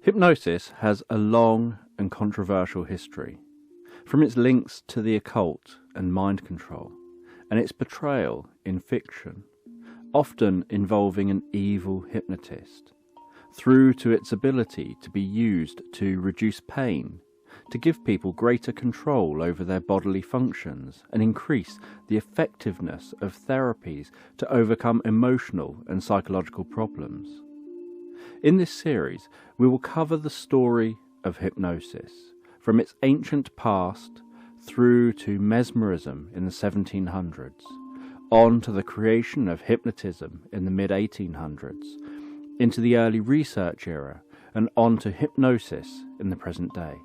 Hypnosis has a long and controversial history, from its links to the occult and mind control, and its portrayal in fiction, often involving an evil hypnotist, through to its ability to be used to reduce pain, to give people greater control over their bodily functions, and increase the effectiveness of therapies to overcome emotional and psychological problems. In this series, we will cover the story of hypnosis, from its ancient past through to mesmerism in the 1700s, on to the creation of hypnotism in the mid-1800s, into the early research era, and on to hypnosis in the present day.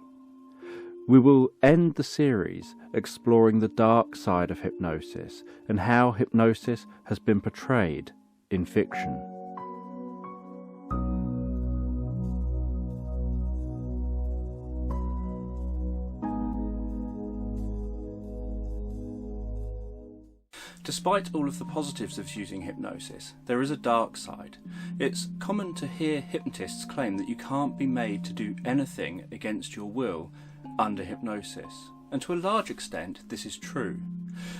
We will end the series exploring the dark side of hypnosis and how hypnosis has been portrayed in fiction. Despite all of the positives of using hypnosis, there is a dark side. It's common to hear hypnotists claim that you can't be made to do anything against your will under hypnosis, and to a large extent this is true.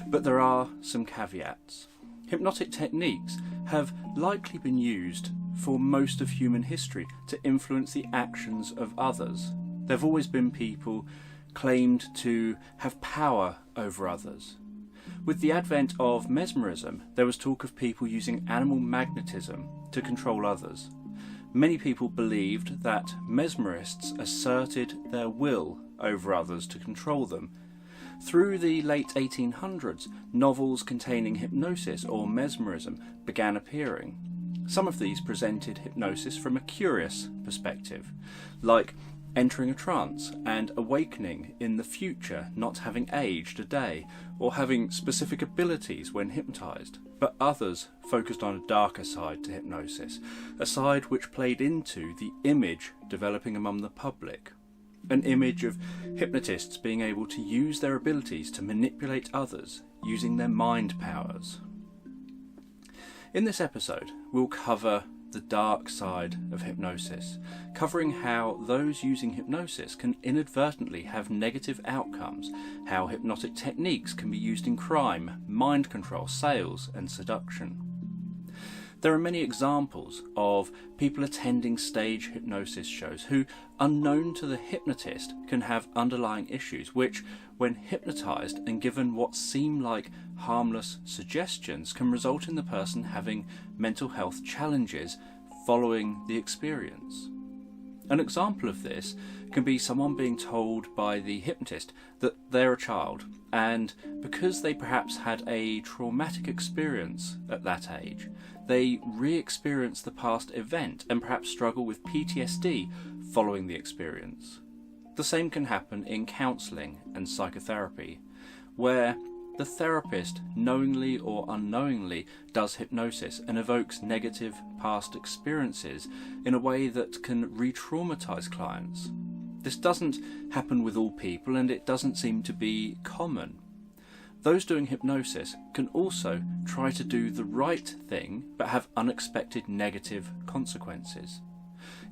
But there are some caveats. Hypnotic techniques have likely been used for most of human history to influence the actions of others. There have always been people claimed to have power over others. With the advent of mesmerism, there was talk of people using animal magnetism to control others. Many people believed that mesmerists asserted their will over others to control them. Through the late 1800s, novels containing hypnosis or mesmerism began appearing. Some of these presented hypnosis from a curious perspective, like entering a trance and awakening in the future, not having aged a day, or having specific abilities when hypnotized. But others focused on a darker side to hypnosis, a side which played into the image developing among the public. An image of hypnotists being able to use their abilities to manipulate others using their mind powers. In this episode, we'll cover the dark side of hypnosis, covering how those using hypnosis can inadvertently have negative outcomes, how hypnotic techniques can be used in crime, mind control, sales, and seduction. There are many examples of people attending stage hypnosis shows who, unknown to the hypnotist, can have underlying issues which, when hypnotized and given what seem like harmless suggestions, can result in the person having mental health challenges following the experience. An example of this can be someone being told by the hypnotist that they're a child, and because they perhaps had a traumatic experience at that age, they re-experience the past event and perhaps struggle with PTSD following the experience. The same can happen in counselling and psychotherapy, where the therapist knowingly or unknowingly does hypnosis and evokes negative past experiences in a way that can re-traumatise clients. This doesn't happen with all people, and it doesn't seem to be common. Those doing hypnosis can also try to do the right thing but have unexpected negative consequences.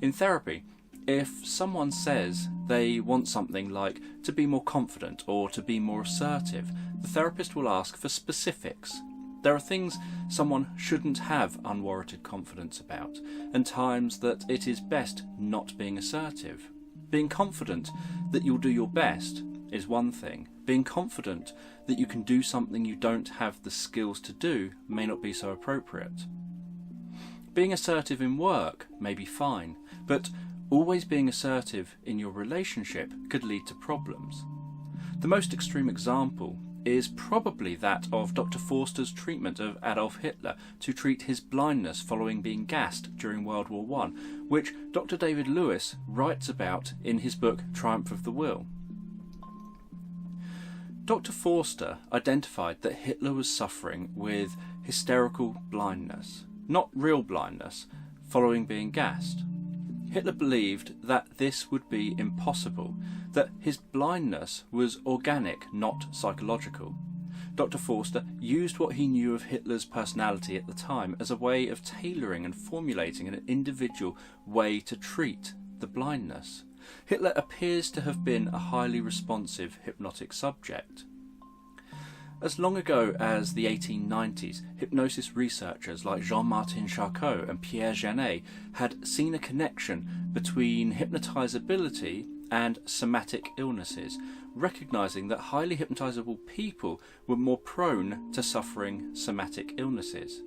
In therapy, if someone says they want something like to be more confident or to be more assertive, the therapist will ask for specifics. There are things someone shouldn't have unwarranted confidence about, and times that it is best not being assertive. Being confident that you'll do your best is one thing. Being confident that you can do something you don't have the skills to do may not be so appropriate. Being assertive in work may be fine, but always being assertive in your relationship could lead to problems. The most extreme example is probably that of Dr. Forster's treatment of Adolf Hitler to treat his blindness following being gassed during World War I, which Dr. David Lewis writes about in his book Triumph of the Will. Dr. Forster identified that Hitler was suffering with hysterical blindness, not real blindness, following being gassed. Hitler believed that this would be impossible, that his blindness was organic, not psychological. Dr. Forster used what he knew of Hitler's personality at the time as a way of tailoring and formulating an individual way to treat the blindness. Hitler appears to have been a highly responsive hypnotic subject. As long ago as the 1890s, hypnosis researchers like Jean-Martin Charcot and Pierre Janet had seen a connection between hypnotizability and somatic illnesses, recognizing that highly hypnotizable people were more prone to suffering somatic illnesses.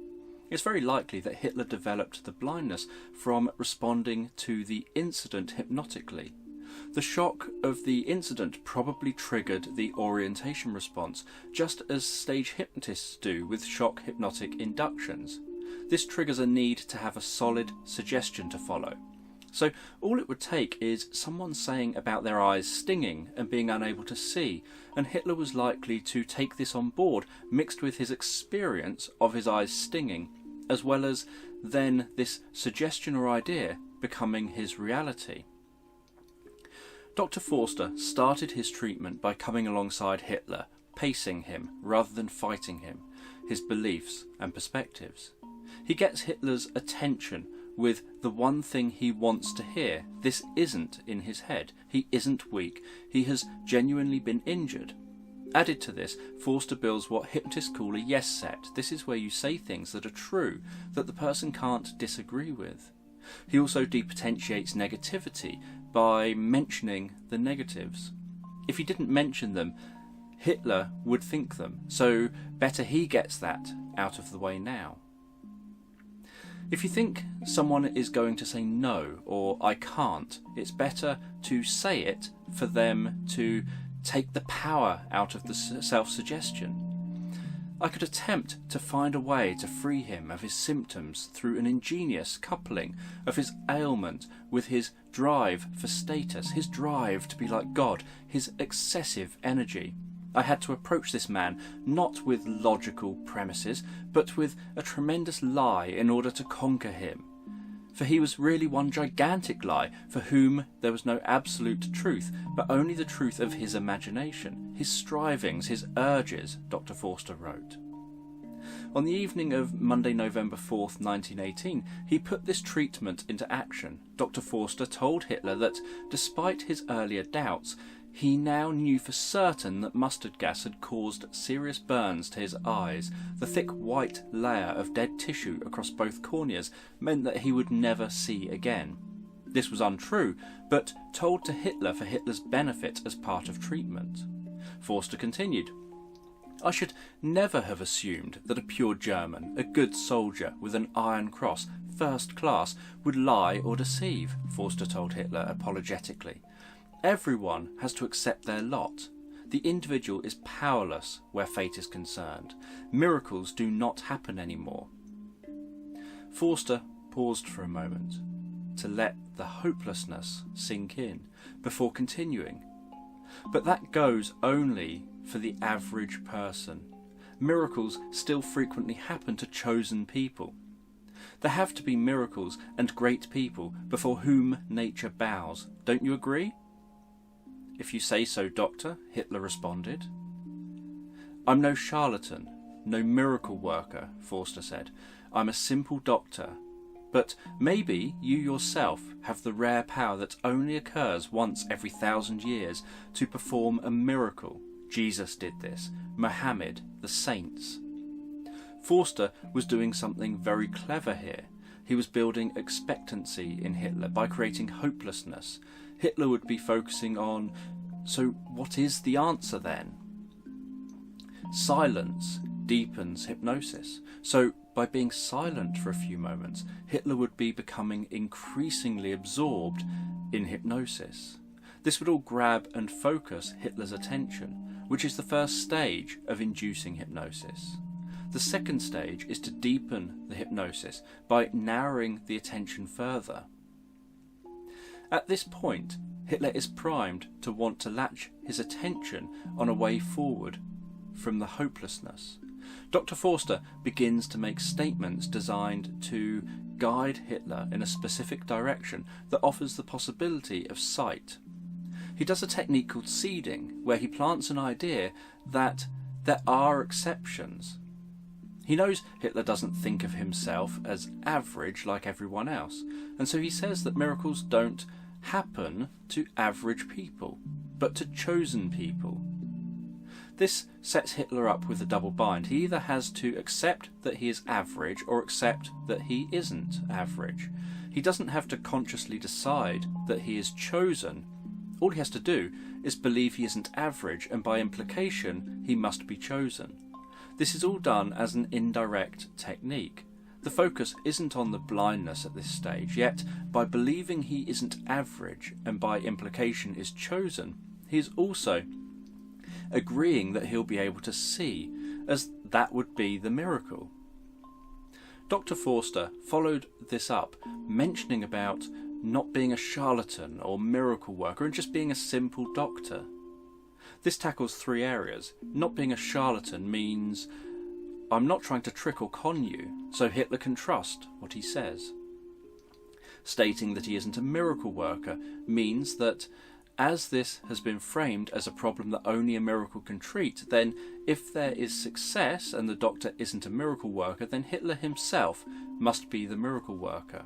It's very likely that Hitler developed the blindness from responding to the incident hypnotically. The shock of the incident probably triggered the orientation response, just as stage hypnotists do with shock hypnotic inductions. This triggers a need to have a solid suggestion to follow. So all it would take is someone saying about their eyes stinging and being unable to see, and Hitler was likely to take this on board, mixed with his experience of his eyes stinging, as well as then this suggestion or idea becoming his reality. Dr. Forster started his treatment by coming alongside Hitler, pacing him rather than fighting him, his beliefs and perspectives. He gets Hitler's attention with the one thing he wants to hear. This isn't in his head. He isn't weak. He has genuinely been injured. Added to this, Forster builds what hypnotists call a yes set. This is where you say things that are true, that the person can't disagree with. He also depotentiates negativity by mentioning the negatives. If he didn't mention them, Hitler would think them, so better he gets that out of the way now. If you think someone is going to say no or I can't, it's better to say it for them to take the power out of the self-suggestion. I could attempt to find a way to free him of his symptoms through an ingenious coupling of his ailment with his drive for status, his drive to be like God, his excessive energy. I had to approach this man not with logical premises, but with a tremendous lie in order to conquer him. For he was really one gigantic lie, for whom there was no absolute truth, but only the truth of his imagination, his strivings, his urges, Dr. Forster wrote. On the evening of Monday, November 4th, 1918, he put this treatment into action. Dr. Forster told Hitler that, despite his earlier doubts, he now knew for certain that mustard gas had caused serious burns to his eyes. The thick white layer of dead tissue across both corneas meant that he would never see again. This was untrue, but told to Hitler for Hitler's benefit as part of treatment. Forster continued, I should never have assumed that a pure German, a good soldier with an Iron Cross, first class, would lie or deceive, Forster told Hitler apologetically. Everyone has to accept their lot. The individual is powerless where fate is concerned. Miracles do not happen anymore. Forster paused for a moment to let the hopelessness sink in before continuing. But that goes only for the average person. Miracles still frequently happen to chosen people. There have to be miracles and great people before whom nature bows. Don't you agree? If you say so, Doctor, Hitler responded. I'm no charlatan, no miracle worker, Forster said. I'm a simple doctor. But maybe you yourself have the rare power that only occurs once every 1,000 years to perform a miracle. Jesus did this. Mohammed, the saints. Forster was doing something very clever here. He was building expectancy in Hitler by creating hopelessness. Hitler would be focusing on, so what is the answer then? Silence deepens hypnosis. So by being silent for a few moments, Hitler would be becoming increasingly absorbed in hypnosis. This would all grab and focus Hitler's attention, which is the first stage of inducing hypnosis. The second stage is to deepen the hypnosis by narrowing the attention further. At this point, Hitler is primed to want to latch his attention on a way forward from the hopelessness. Dr. Forster begins to make statements designed to guide Hitler in a specific direction that offers the possibility of sight. He does a technique called seeding, where he plants an idea that there are exceptions. He knows Hitler doesn't think of himself as average like everyone else, and so he says that miracles don't happen to average people, but to chosen people. This sets Hitler up with a double bind. He either has to accept that he is average or accept that he isn't average. He doesn't have to consciously decide that he is chosen. All he has to do is believe he isn't average, and by implication he must be chosen. This is all done as an indirect technique. The focus isn't on the blindness at this stage, yet by believing he isn't average and by implication is chosen, he is also agreeing that he'll be able to see, as that would be the miracle. Dr. Forster followed this up, mentioning about not being a charlatan or miracle worker and just being a simple doctor. This tackles three areas. Not being a charlatan means I'm not trying to trick or con you, so Hitler can trust what he says. Stating that he isn't a miracle worker means that as this has been framed as a problem that only a miracle can treat, then if there is success and the doctor isn't a miracle worker, then Hitler himself must be the miracle worker.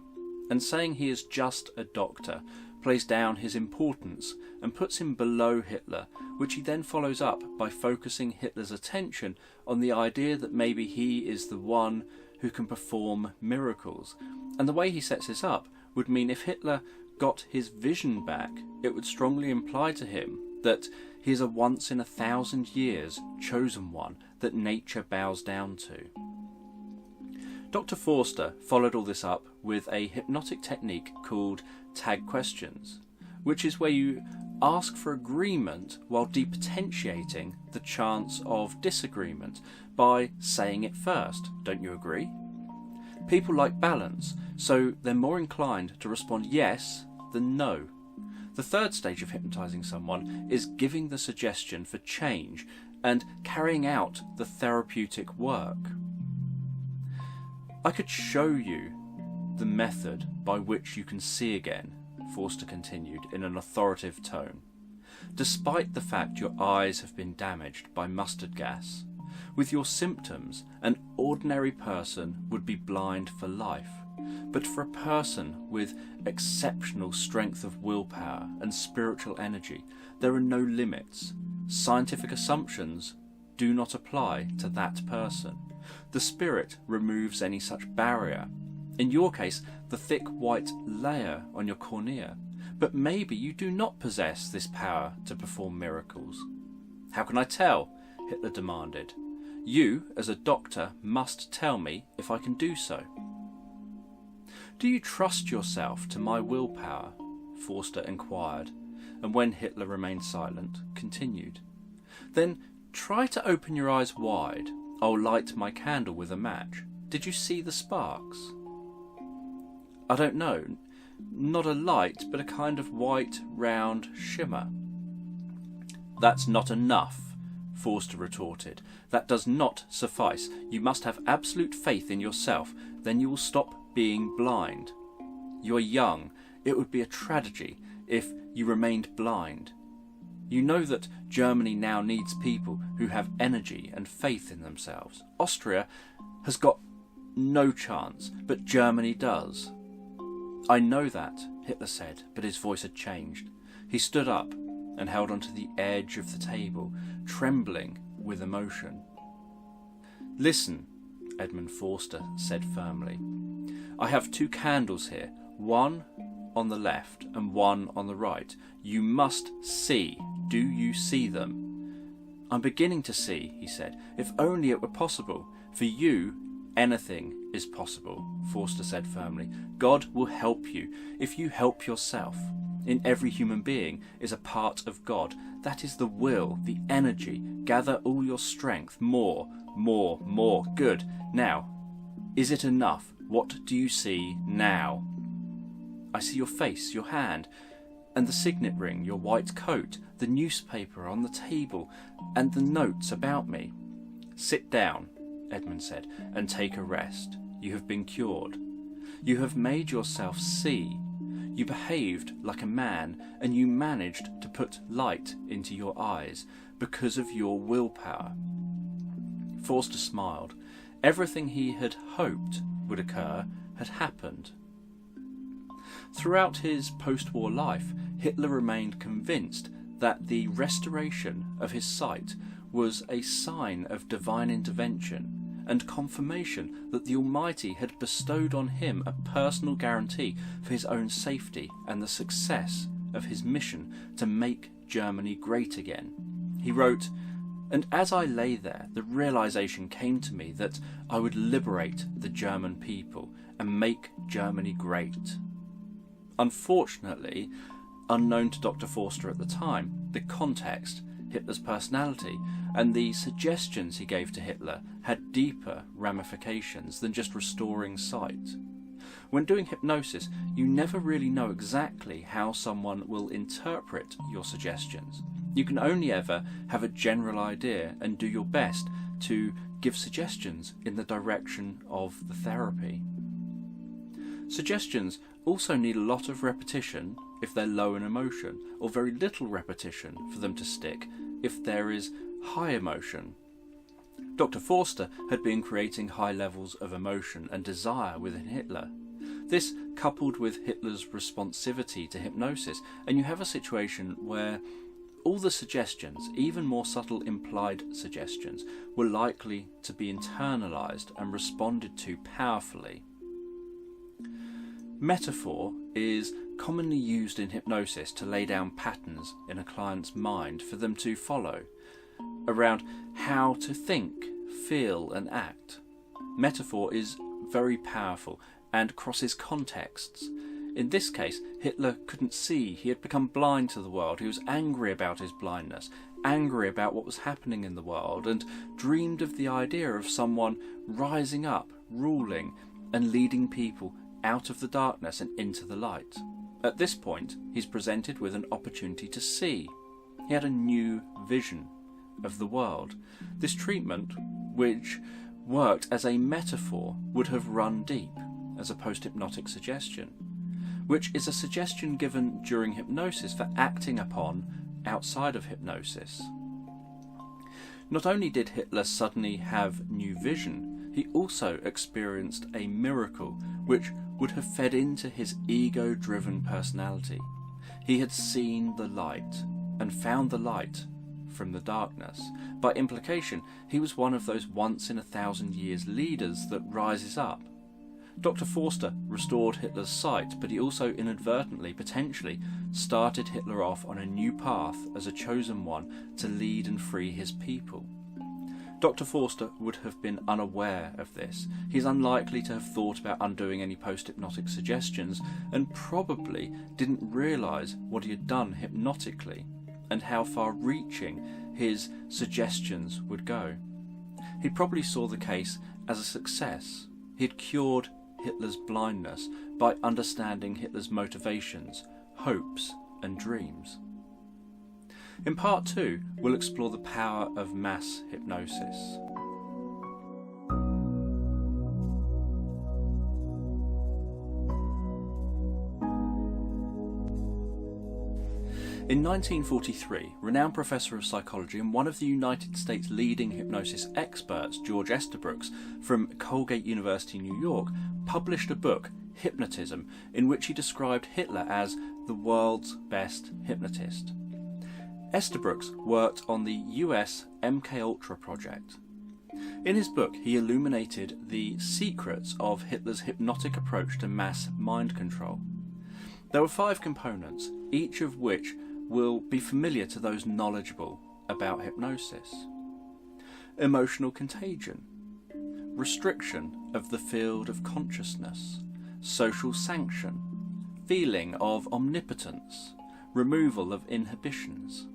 And saying he is just a doctor plays down his importance and puts him below Hitler, which he then follows up by focusing Hitler's attention on the idea that maybe he is the one who can perform miracles. And the way he sets this up would mean if Hitler got his vision back, it would strongly imply to him that he is a once in 1,000 years chosen one that nature bows down to. Dr. Forster followed all this up with a hypnotic technique called tag questions, which is where you ask for agreement while depotentiating the chance of disagreement by saying it first. Don't you agree? People like balance, so they're more inclined to respond yes than no. The third stage of hypnotising someone is giving the suggestion for change and carrying out the therapeutic work. I could show you the method by which you can see again, Forster continued in an authoritative tone, despite the fact your eyes have been damaged by mustard gas. With your symptoms, an ordinary person would be blind for life. But for a person with exceptional strength of willpower and spiritual energy, there are no limits. Scientific assumptions do not apply to that person. The spirit removes any such barrier. In your case, the thick white layer on your cornea. But maybe you do not possess this power to perform miracles. How can I tell? Hitler demanded. You, as a doctor, must tell me if I can do so. Do you trust yourself to my willpower? Forster inquired, and when Hitler remained silent, continued. Then try to open your eyes wide. I'll light my candle with a match. Did you see the sparks? I don't know. Not a light, but a kind of white, round shimmer. That's not enough, Forster retorted. That does not suffice. You must have absolute faith in yourself. Then you will stop being blind. You are young. It would be a tragedy if you remained blind. You know that Germany now needs people who have energy and faith in themselves. Austria has got no chance, but Germany does. I know that, Hitler said, but his voice had changed. He stood up and held onto the edge of the table, trembling with emotion. Listen, Edmund Forster said firmly. I have 2 candles here, one on the left and one on the right. You must see. Do you see them? I'm beginning to see, he said. If only it were possible. For you, anything is possible, Forster said firmly. God will help you if you help yourself. In every human being is a part of God. That is the will, the energy. Gather all your strength. More. Good. Now, is it enough? What do you see now? I see your face, your hand, and the signet ring, your white coat, the newspaper on the table, and the notes about me. Sit down, Edmund said, and take a rest. You have been cured. You have made yourself see. You behaved like a man, and you managed to put light into your eyes because of your willpower. Forster smiled. Everything he had hoped would occur had happened. Throughout his post-war life, Hitler remained convinced that the restoration of his sight was a sign of divine intervention and confirmation that the Almighty had bestowed on him a personal guarantee for his own safety and the success of his mission to make Germany great again. He wrote, "And as I lay there, the realization came to me that I would liberate the German people and make Germany great." Unfortunately, unknown to Dr. Forster at the time, the context, Hitler's personality, and the suggestions he gave to Hitler had deeper ramifications than just restoring sight. When doing hypnosis, you never really know exactly how someone will interpret your suggestions. You can only ever have a general idea and do your best to give suggestions in the direction of the therapy. Suggestions also need a lot of repetition if they're low in emotion, or very little repetition for them to stick if there is high emotion. Dr. Forster had been creating high levels of emotion and desire within Hitler. This coupled with Hitler's responsivity to hypnosis, and you have a situation where all the suggestions, even more subtle implied suggestions, were likely to be internalized and responded to powerfully. Metaphor is commonly used in hypnosis to lay down patterns in a client's mind for them to follow, around how to think, feel and act. Metaphor is very powerful and crosses contexts. In this case, Hitler couldn't see. He had become blind to the world. He was angry about his blindness, angry about what was happening in the world, and dreamed of the idea of someone rising up, ruling, and leading people out of the darkness and into the light. At this point, he's presented with an opportunity to see. He had a new vision of the world. This treatment, which worked as a metaphor, would have run deep as a post-hypnotic suggestion, which is a suggestion given during hypnosis for acting upon outside of hypnosis. Not only did Hitler suddenly have new vision, he also experienced a miracle which would have fed into his ego-driven personality. He had seen the light and found the light from the darkness. By implication, he was one of those once-in-a-thousand-years leaders that rises up. Dr. Forster restored Hitler's sight, but he also inadvertently, potentially, started Hitler off on a new path as a chosen one to lead and free his people. Dr. Forster would have been unaware of this. He's unlikely to have thought about undoing any post-hypnotic suggestions, and probably didn't realise what he had done hypnotically, and how far-reaching his suggestions would go. He probably saw the case as a success. He had cured Hitler's blindness by understanding Hitler's motivations, hopes and dreams. In part 2, we'll explore the power of mass hypnosis. In 1943, renowned professor of psychology and one of the United States' leading hypnosis experts, George Estabrooks, from Colgate University, New York, published a book, Hypnotism, in which he described Hitler as the world's best hypnotist. Estabrooks worked on the US MKUltra project. In his book, he illuminated the secrets of Hitler's hypnotic approach to mass mind control. There were 5 components, each of which will be familiar to those knowledgeable about hypnosis. Emotional contagion, restriction of the field of consciousness, social sanction, feeling of omnipotence, removal of inhibitions.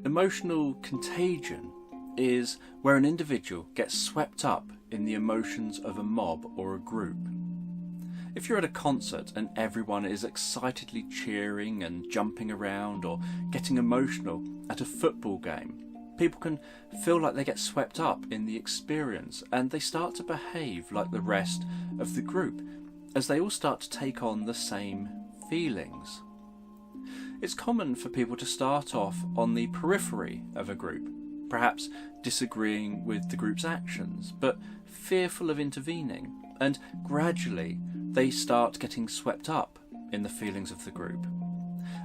Emotional contagion is where an individual gets swept up in the emotions of a mob or a group. If you're at a concert and everyone is excitedly cheering and jumping around, or getting emotional at a football game, people can feel like they get swept up in the experience and they start to behave like the rest of the group as they all start to take on the same feelings. It's common for people to start off on the periphery of a group, perhaps disagreeing with the group's actions, but fearful of intervening, and gradually they start getting swept up in the feelings of the group.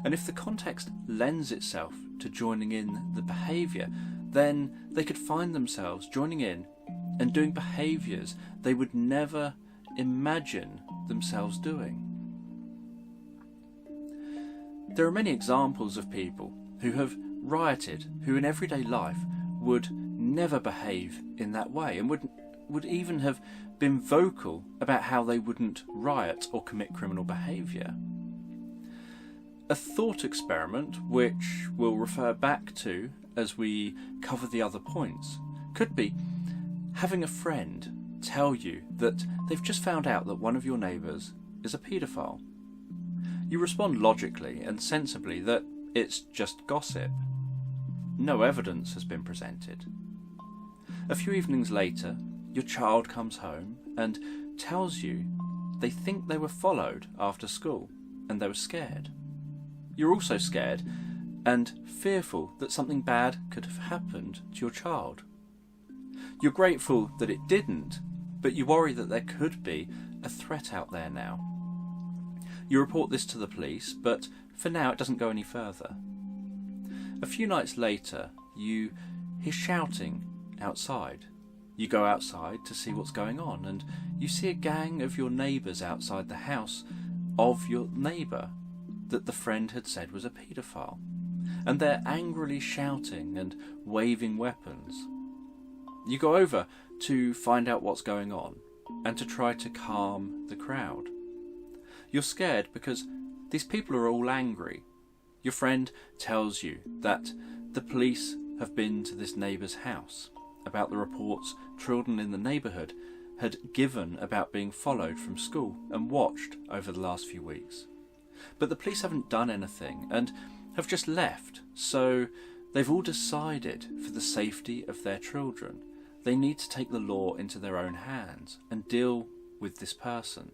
And if the context lends itself to joining in the behaviour, then they could find themselves joining in and doing behaviours they would never imagine themselves doing. There are many examples of people who have rioted, who in everyday life would never behave in that way, and would even have been vocal about how they wouldn't riot or commit criminal behaviour. A thought experiment, which we'll refer back to as we cover the other points, could be having a friend tell you that they've just found out that one of your neighbours is a paedophile. You respond logically and sensibly that it's just gossip. No evidence has been presented. A few evenings later, your child comes home and tells you they think they were followed after school and they were scared. You're also scared and fearful that something bad could have happened to your child. You're grateful that it didn't, but you worry that there could be a threat out there now. You report this to the police, but for now it doesn't go any further. A few nights later, you hear shouting outside. You go outside to see what's going on, and you see a gang of your neighbours outside the house of your neighbour that the friend had said was a paedophile, and they're angrily shouting and waving weapons. You go over to find out what's going on and to try to calm the crowd. You're scared because these people are all angry. Your friend tells you that the police have been to this neighbour's house about the reports children in the neighbourhood had given about being followed from school and watched over the last few weeks. But the police haven't done anything and have just left, so they've all decided for the safety of their children they need to take the law into their own hands and deal with this person.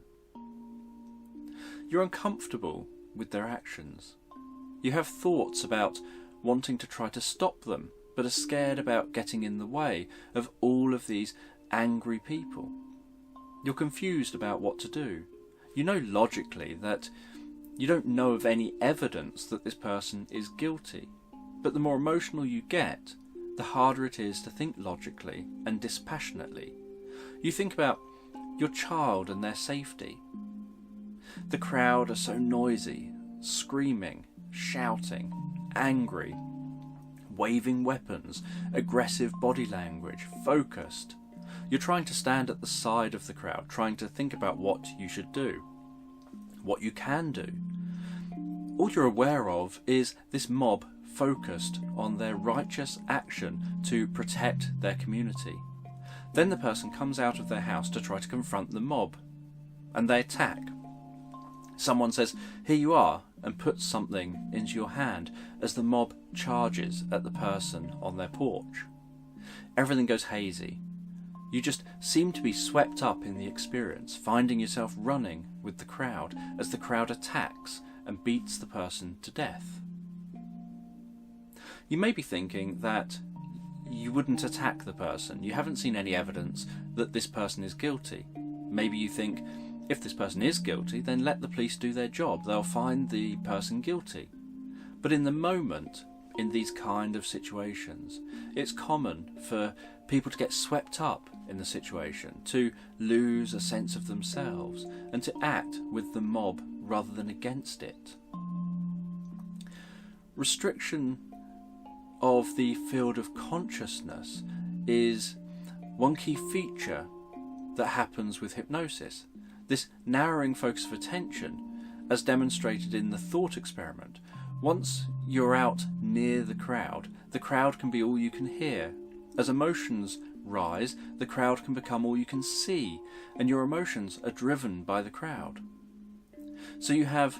You're uncomfortable with their actions. You have thoughts about wanting to try to stop them, but are scared about getting in the way of all of these angry people. You're confused about what to do. You know logically that you don't know of any evidence that this person is guilty, but the more emotional you get, the harder it is to think logically and dispassionately. You think about your child and their safety. The crowd are so noisy, screaming, shouting, angry, waving weapons, aggressive body language, focused. You're trying to stand at the side of the crowd, trying to think about what you should do, what you can do. All you're aware of is this mob focused on their righteous action to protect their community. Then the person comes out of their house to try to confront the mob, and they attack. Someone says, "Here you are," and puts something into your hand as the mob charges at the person on their porch. Everything goes hazy. You just seem to be swept up in the experience, finding yourself running with the crowd as the crowd attacks and beats the person to death. You may be thinking that you wouldn't attack the person. You haven't seen any evidence that this person is guilty. Maybe you think, if this person is guilty, then let the police do their job. They'll find the person guilty. But in the moment, in these kind of situations, it's common for people to get swept up in the situation, to lose a sense of themselves, and to act with the mob rather than against it. Restriction of the field of consciousness is one key feature that happens with hypnosis. This narrowing focus of attention, as demonstrated in the thought experiment. Once you're out near the crowd can be all you can hear. As emotions rise, the crowd can become all you can see, and your emotions are driven by the crowd. So you have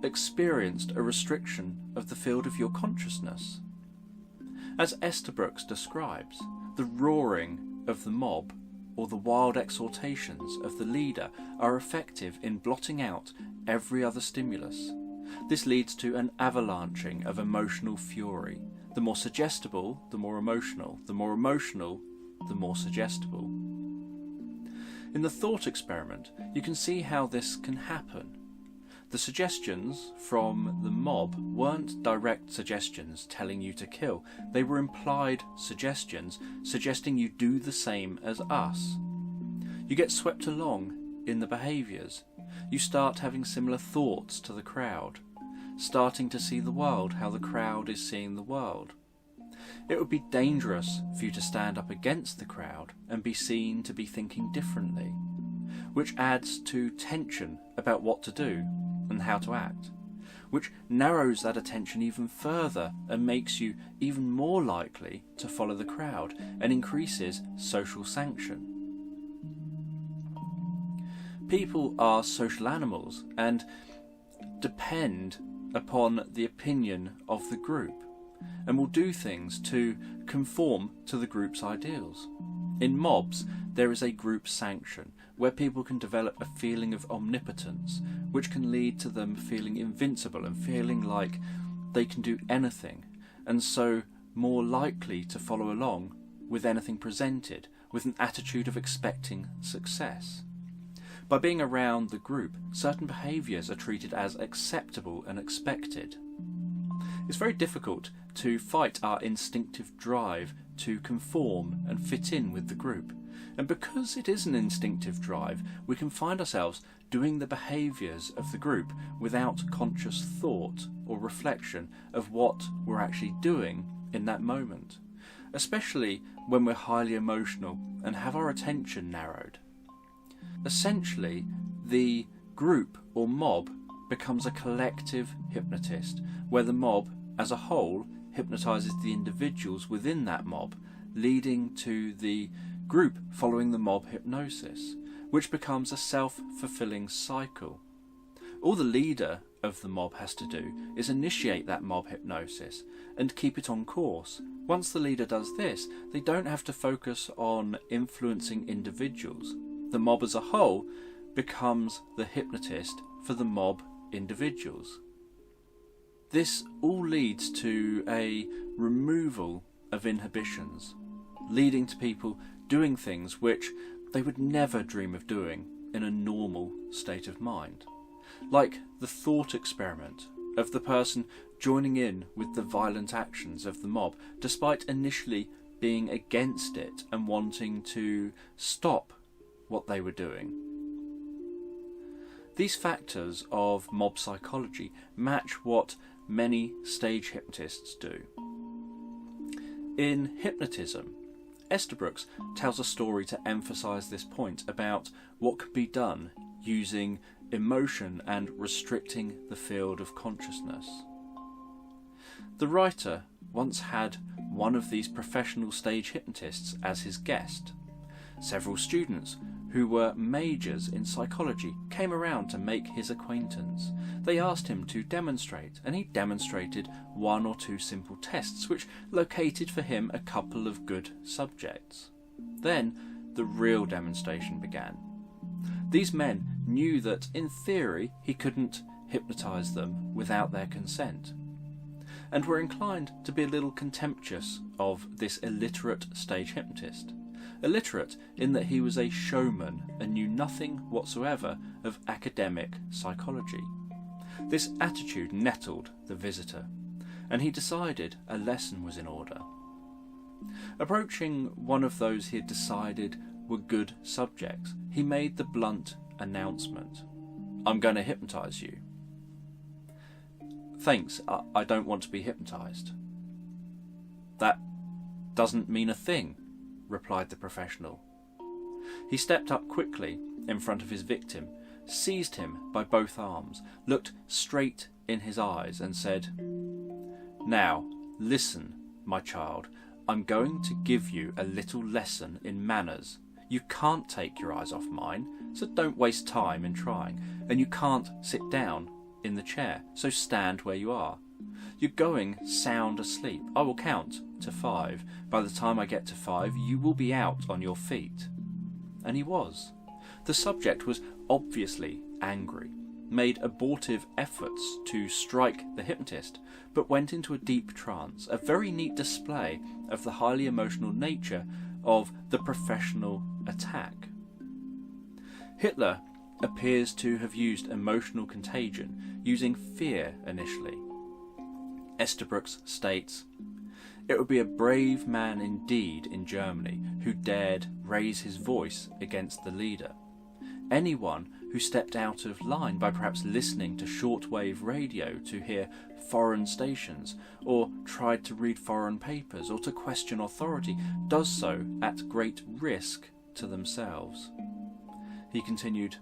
experienced a restriction of the field of your consciousness. As Esther Brooks describes, the roaring of the mob or the wild exhortations of the leader are effective in blotting out every other stimulus. This leads to an avalanching of emotional fury. The more suggestible, the more emotional. The more emotional, the more suggestible. In the thought experiment, you can see how this can happen. The suggestions from the mob weren't direct suggestions telling you to kill. They were implied suggestions suggesting you do the same as us. You get swept along in the behaviours. You start having similar thoughts to the crowd, starting to see the world how the crowd is seeing the world. It would be dangerous for you to stand up against the crowd and be seen to be thinking differently, which adds to tension about what to do and how to act, which narrows that attention even further and makes you even more likely to follow the crowd and increases social sanction. People are social animals and depend upon the opinion of the group and will do things to conform to the group's ideals. In mobs, there is a group sanction where people can develop a feeling of omnipotence, which can lead to them feeling invincible and feeling like they can do anything, and so more likely to follow along with anything presented, with an attitude of expecting success. By being around the group, certain behaviours are treated as acceptable and expected. It's very difficult to fight our instinctive drive to conform and fit in with the group. And because it is an instinctive drive, we can find ourselves doing the behaviours of the group without conscious thought or reflection of what we're actually doing in that moment, especially when we're highly emotional and have our attention narrowed. Essentially, the group or mob becomes a collective hypnotist, where the mob as a whole hypnotises the individuals within that mob, leading to the group following the mob hypnosis, which becomes a self-fulfilling cycle. All the leader of the mob has to do is initiate that mob hypnosis and keep it on course. Once the leader does this, they don't have to focus on influencing individuals. The mob as a whole becomes the hypnotist for the mob individuals. This all leads to a removal of inhibitions, leading to people doing things which they would never dream of doing in a normal state of mind. Like the thought experiment of the person joining in with the violent actions of the mob, despite initially being against it and wanting to stop what they were doing. These factors of mob psychology match what many stage hypnotists do. In Hypnotism, Estabrooks tells a story to emphasise this point about what could be done using emotion and restricting the field of consciousness. The writer once had one of these professional stage hypnotists as his guest. Several students who were majors in psychology came around to make his acquaintance. They asked him to demonstrate, and he demonstrated 1 or 2 simple tests which located for him a couple of good subjects. Then the real demonstration began. These men knew that in theory he couldn't hypnotise them without their consent, and were inclined to be a little contemptuous of this illiterate stage hypnotist. Illiterate in that he was a showman and knew nothing whatsoever of academic psychology. This attitude nettled the visitor, and he decided a lesson was in order. Approaching one of those he had decided were good subjects, he made the blunt announcement, "I'm going to hypnotise you." "Thanks, I don't want to be hypnotised." "That doesn't mean a thing," replied the professional. He stepped up quickly in front of his victim, seized him by both arms, looked straight in his eyes and said, "Now, listen, my child, I'm going to give you a little lesson in manners. You can't take your eyes off mine, so don't waste time in trying, and you can't sit down in the chair, so stand where you are. You're going sound asleep. I will count to 5. By the time I get to 5, you will be out on your feet." And he was. The subject was obviously angry, made abortive efforts to strike the hypnotist, but went into a deep trance, a very neat display of the highly emotional nature of the professional attack. Hitler appears to have used emotional contagion, using fear initially. Estabrooks states, "It would be a brave man indeed in Germany who dared raise his voice against the leader. Anyone who stepped out of line by perhaps listening to shortwave radio to hear foreign stations, or tried to read foreign papers or to question authority, does so at great risk to themselves." He continued,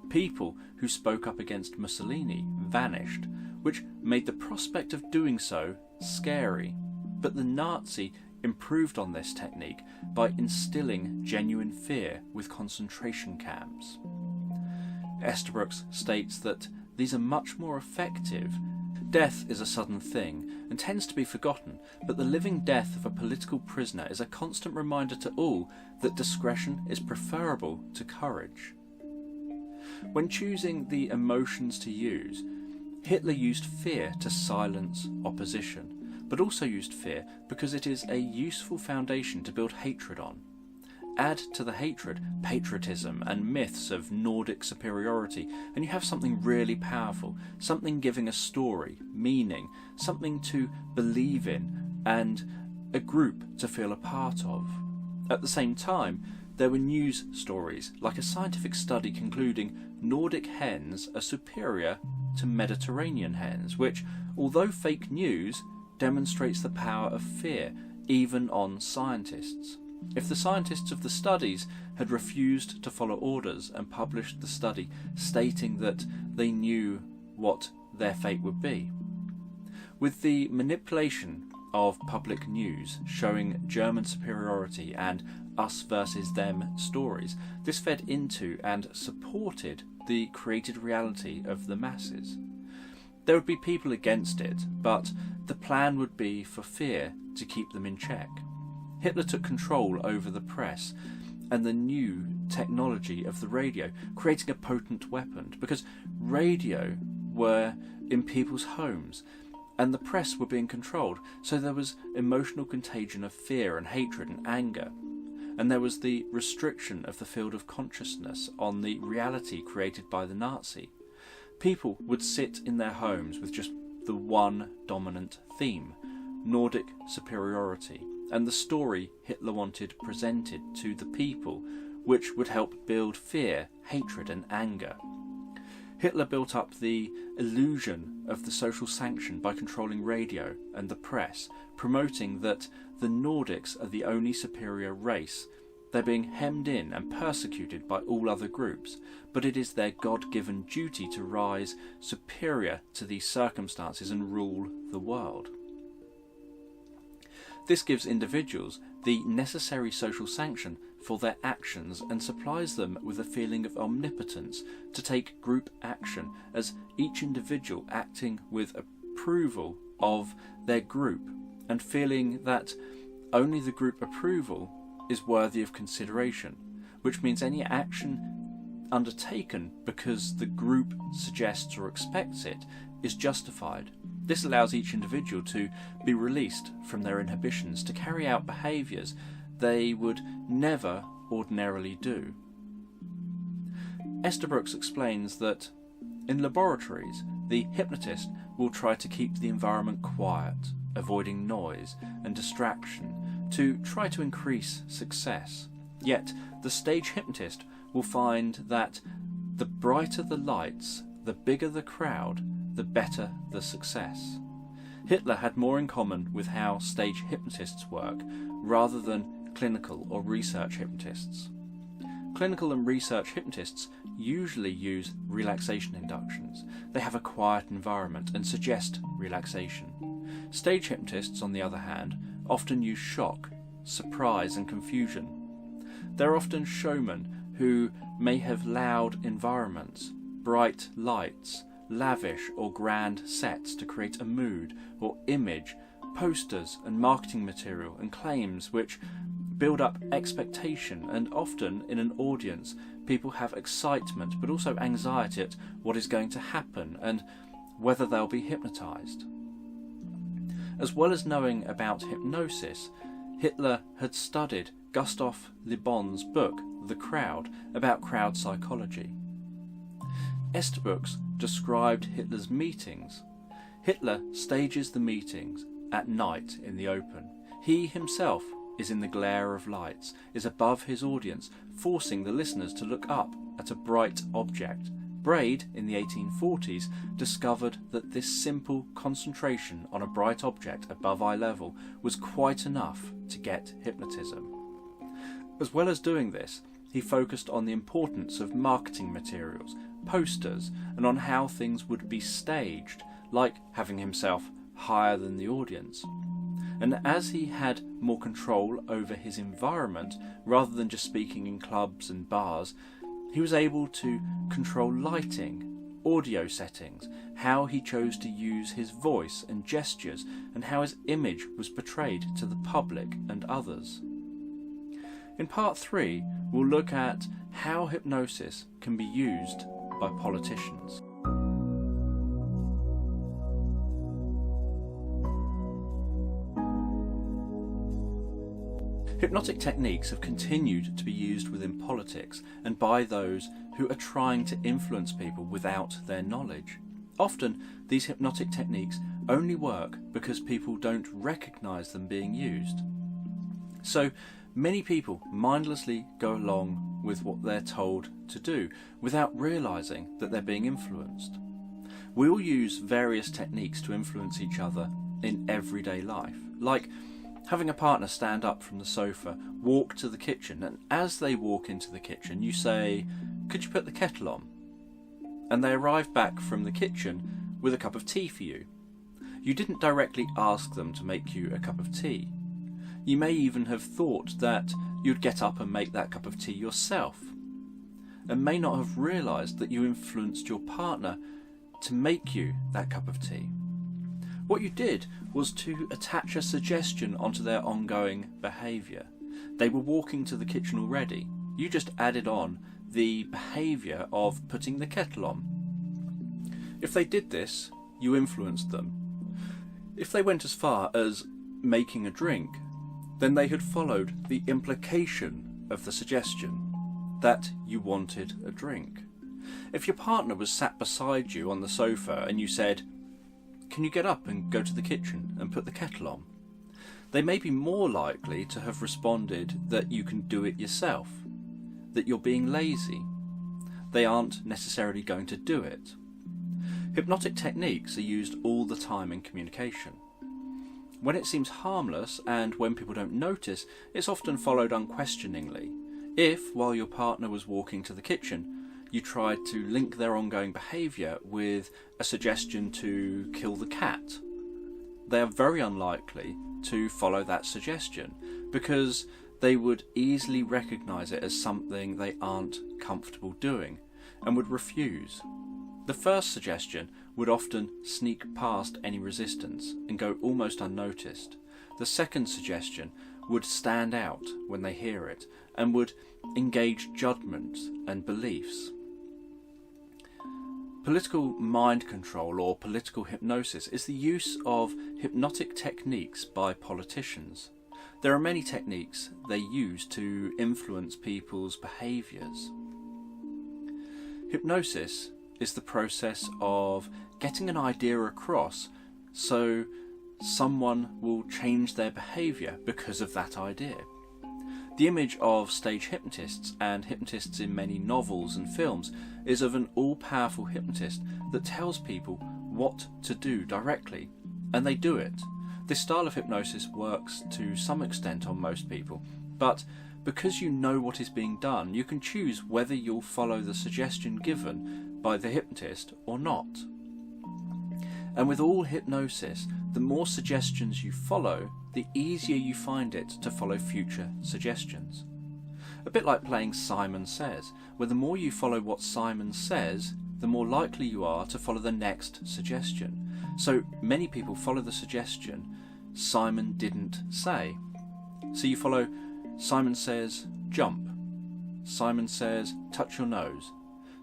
"People who spoke up against Mussolini vanished, which made the prospect of doing so scary. But the Nazi improved on this technique by instilling genuine fear with concentration camps." Estabrooks states that these are much more effective. Death is a sudden thing and tends to be forgotten, but the living death of a political prisoner is a constant reminder to all that discretion is preferable to courage. When choosing the emotions to use, Hitler used fear to silence opposition, but also used fear because it is a useful foundation to build hatred on. Add to the hatred patriotism and myths of Nordic superiority, and you have something really powerful, something giving a story, meaning, something to believe in, and a group to feel a part of. At the same time, there were news stories, like a scientific study concluding Nordic hens are superior to Mediterranean hens, which, although fake news, demonstrates the power of fear, even on scientists. If the scientists of the studies had refused to follow orders and published the study stating that they knew what their fate would be. With the manipulation of public news showing German superiority and us versus them stories, this fed into and supported the created reality of the masses. There would be people against it, but the plan would be for fear to keep them in check. Hitler took control over the press and the new technology of the radio, creating a potent weapon, because radio were in people's homes and the press were being controlled, so there was emotional contagion of fear and hatred and anger, and there was the restriction of the field of consciousness on the reality created by the Nazi. People would sit in their homes with just the one dominant theme, Nordic superiority, and the story Hitler wanted presented to the people, which would help build fear, hatred and anger. Hitler built up the illusion of the social sanction by controlling radio and the press, promoting that the Nordics are the only superior race. They're being hemmed in and persecuted by all other groups, but it is their God-given duty to rise superior to these circumstances and rule the world. This gives individuals the necessary social sanction for their actions and supplies them with a feeling of omnipotence to take group action, as each individual acting with approval of their group and feeling that only the group approval is worthy of consideration, which means any action undertaken because the group suggests or expects it is justified. This allows each individual to be released from their inhibitions to carry out behaviours they would never ordinarily do. Estabrooks explains that in laboratories, the hypnotist will try to keep the environment quiet, avoiding noise and distraction, to try to increase success. Yet the stage hypnotist will find that the brighter the lights, the bigger the crowd, the better the success. Hitler had more in common with how stage hypnotists work rather than clinical or research hypnotists. Clinical and research hypnotists usually use relaxation inductions. They have a quiet environment and suggest relaxation. Stage hypnotists, on the other hand, often use shock, surprise and confusion. They're often showmen who may have loud environments, bright lights, lavish or grand sets to create a mood or image, posters and marketing material and claims which build up expectation, and often in an audience people have excitement but also anxiety at what is going to happen and whether they'll be hypnotized. As well as knowing about hypnosis, Hitler had studied Gustav Le Bon's book The Crowd about crowd psychology. Esterbooks described Hitler's meetings. Hitler stages the meetings at night in the open. He himself is in the glare of lights, is above his audience, forcing the listeners to look up at a bright object. Braid, in the 1840s, discovered that this simple concentration on a bright object above eye level was quite enough to get hypnotism. As well as doing this, he focused on the importance of marketing materials, posters, and on how things would be staged, like having himself higher than the audience. And as he had more control over his environment, rather than just speaking in clubs and bars, he was able to control lighting, audio settings, how he chose to use his voice and gestures, and how his image was portrayed to the public and others. In part 3, we'll look at how hypnosis can be used by politicians. Hypnotic techniques have continued to be used within politics and by those who are trying to influence people without their knowledge. Often, these hypnotic techniques only work because people don't recognise them being used. So, many people mindlessly go along with what they're told to do without realising that they're being influenced. We all use various techniques to influence each other in everyday life, like having a partner stand up from the sofa, walk to the kitchen, and as they walk into the kitchen you say, "Could you put the kettle on?" And they arrive back from the kitchen with a cup of tea for you. You didn't directly ask them to make you a cup of tea. You may even have thought that you'd get up and make that cup of tea yourself, and may not have realised that you influenced your partner to make you that cup of tea. What you did was to attach a suggestion onto their ongoing behaviour. They were walking to the kitchen already. You just added on the behaviour of putting the kettle on. If they did this, you influenced them. If they went as far as making a drink, then they had followed the implication of the suggestion that you wanted a drink. If your partner was sat beside you on the sofa and you said, "Can you get up and go to the kitchen and put the kettle on?" they may be more likely to have responded that you can do it yourself, that you're being lazy. They aren't necessarily going to do it. Hypnotic techniques are used all the time in communication. When it seems harmless and when people don't notice, it's often followed unquestioningly. If, while your partner was walking to the kitchen, you tried to link their ongoing behaviour with a suggestion to kill the cat, they are very unlikely to follow that suggestion because they would easily recognise it as something they aren't comfortable doing and would refuse. The first suggestion would often sneak past any resistance and go almost unnoticed. The second suggestion would stand out when they hear it and would engage judgment and beliefs. Political mind control or political hypnosis is the use of hypnotic techniques by politicians. There are many techniques they use to influence people's behaviours. Hypnosis is the process of getting an idea across so someone will change their behaviour because of that idea. The image of stage hypnotists and hypnotists in many novels and films is of an all-powerful hypnotist that tells people what to do directly, and they do it. This style of hypnosis works to some extent on most people, but because you know what is being done, you can choose whether you'll follow the suggestion given by the hypnotist or not. And with all hypnosis, the more suggestions you follow, the easier you find it to follow future suggestions. A bit like playing Simon Says, where the more you follow what Simon says, the more likely you are to follow the next suggestion. So many people follow the suggestion, Simon didn't say. So you follow Simon says jump, Simon says touch your nose,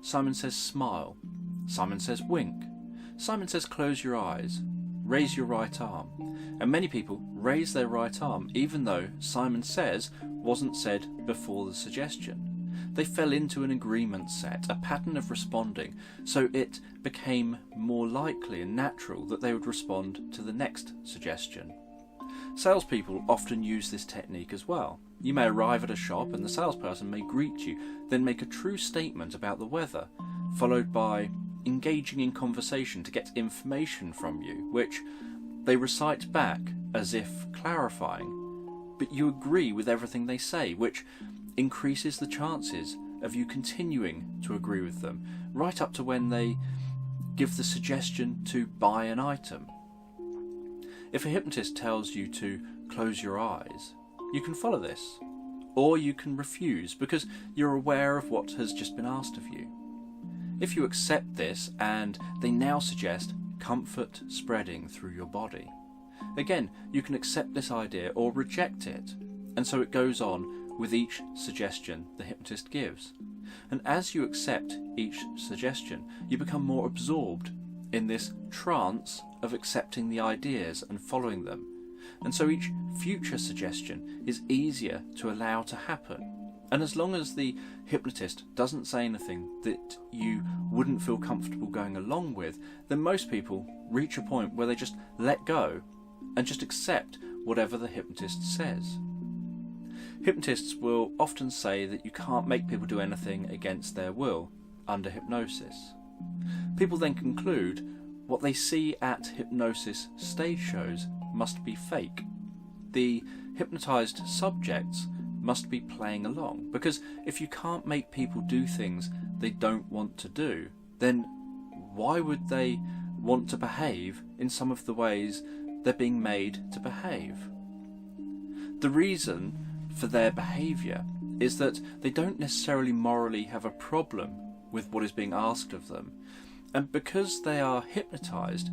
Simon says smile, Simon says wink, Simon says close your eyes, raise your right arm. And many people raise their right arm even though Simon Says wasn't said before the suggestion. they fell into an agreement set, a pattern of responding, so it became more likely and natural that they would respond to the next suggestion. Salespeople often use this technique as well. You may arrive at a shop and the salesperson may greet you, then make a true statement about the weather, followed by engaging in conversation to get information from you, which they recite back as if clarifying, but you agree with everything they say, which increases the chances of you continuing to agree with them, right up to when they give the suggestion to buy an item. If a hypnotist tells you to close your eyes, you can follow this, or you can refuse because you're aware of what has just been asked of you. If you accept this and they now suggest comfort spreading through your body, again, you can accept this idea or reject it, and so it goes on with each suggestion the hypnotist gives. And as you accept each suggestion, you become more absorbed in this trance of accepting the ideas and following them. And so each future suggestion is easier to allow to happen. And as long as the hypnotist doesn't say anything that you wouldn't feel comfortable going along with, then most people reach a point where they just let go and just accept whatever the hypnotist says. Hypnotists will often say that you can't make people do anything against their will under hypnosis. People then conclude what they see at hypnosis stage shows must be fake. The hypnotized subjects must be playing along, because if you can't make people do things they don't want to do, then why would they want to behave in some of the ways they're being made to behave? The reason for their behaviour is that they don't necessarily morally have a problem with what is being asked of them, and because they are hypnotised,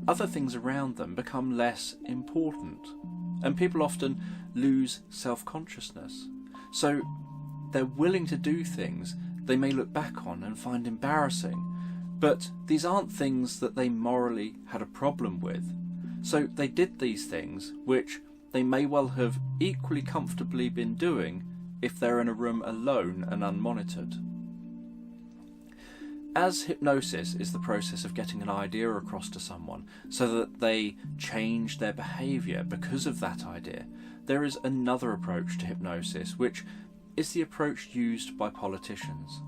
other things around them become less important, and people often lose self-consciousness. So they're willing to do things they may look back on and find embarrassing, but these aren't things that they morally had a problem with. So they did these things which they may well have equally comfortably been doing if they're in a room alone and unmonitored. As hypnosis is the process of getting an idea across to someone so that they change their behaviour because of that idea, there is another approach to hypnosis, which is the approach used by politicians.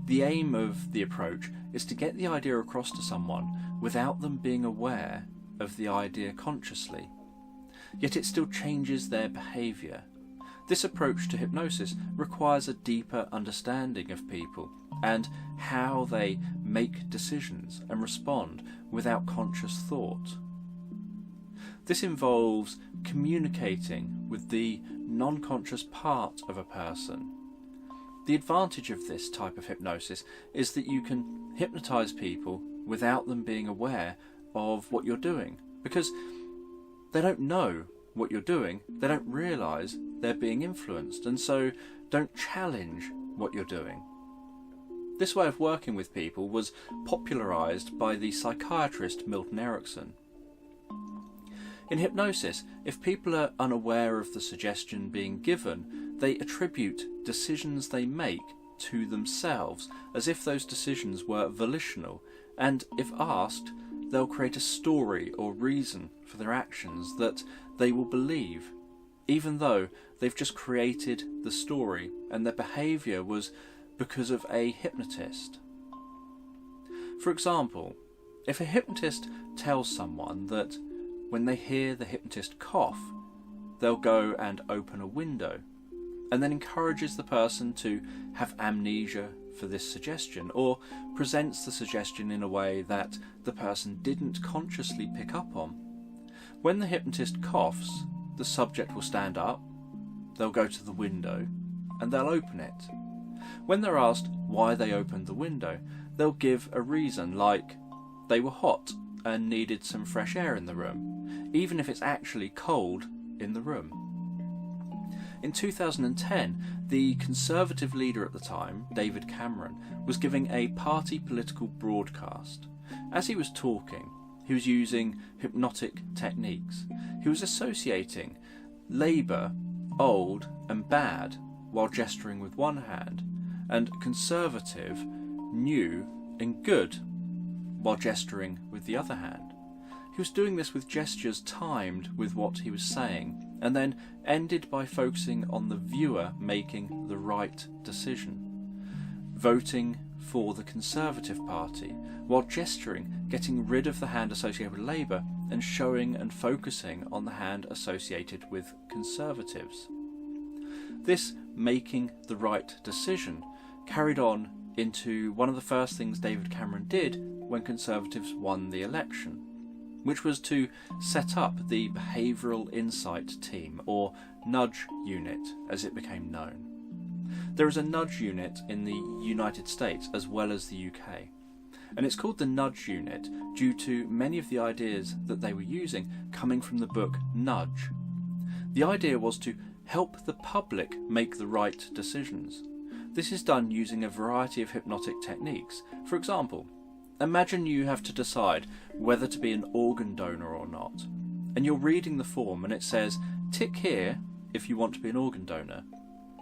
The aim of the approach is to get the idea across to someone without them being aware of the idea consciously, yet it still changes their behaviour. This approach to hypnosis requires a deeper understanding of people and how they make decisions and respond without conscious thought. This involves communicating with the non-conscious part of a person. The advantage of this type of hypnosis is that you can hypnotise people without them being aware of what you're doing, because they don't know what you're doing, they don't realise they're being influenced, and so don't challenge what you're doing. This way of working with people was popularised by the psychiatrist Milton Erickson. In hypnosis, if people are unaware of the suggestion being given, they attribute decisions they make to themselves as if those decisions were volitional, and if asked, they'll create a story or reason for their actions that they will believe, even though they've just created the story and their behaviour was because of a hypnotist. For example, if a hypnotist tells someone that when they hear the hypnotist cough, they'll go and open a window, and then encourages the person to have amnesia for this suggestion, or presents the suggestion in a way that the person didn't consciously pick up on. When the hypnotist coughs, the subject will stand up, they'll go to the window, and they'll open it. When they're asked why they opened the window, they'll give a reason, like they were hot and needed some fresh air in the room, even if it's actually cold in the room. In 2010, the Conservative leader at the time, David Cameron, was giving a party political broadcast. As he was talking, he was using hypnotic techniques. He was associating Labour, old and bad, while gesturing with one hand, and conservative, new and good, while gesturing with the other hand. He was doing this with gestures timed with what he was saying, and then ended by focusing on the viewer making the right decision, voting for the Conservative Party, while gesturing, getting rid of the hand associated with Labour and showing and focusing on the hand associated with Conservatives. This making the right decision carried on into one of the first things David Cameron did when Conservatives won the election, which was to set up the Behavioural Insight Team, or Nudge Unit as it became known. There is a Nudge Unit in the United States as well as the UK, and it's called the Nudge Unit due to many of the ideas that they were using coming from the book Nudge. The idea was to help the public make the right decisions. This is done using a variety of hypnotic techniques. For example, imagine you have to decide whether to be an organ donor or not, and you're reading the form and it says, tick here if you want to be an organ donor.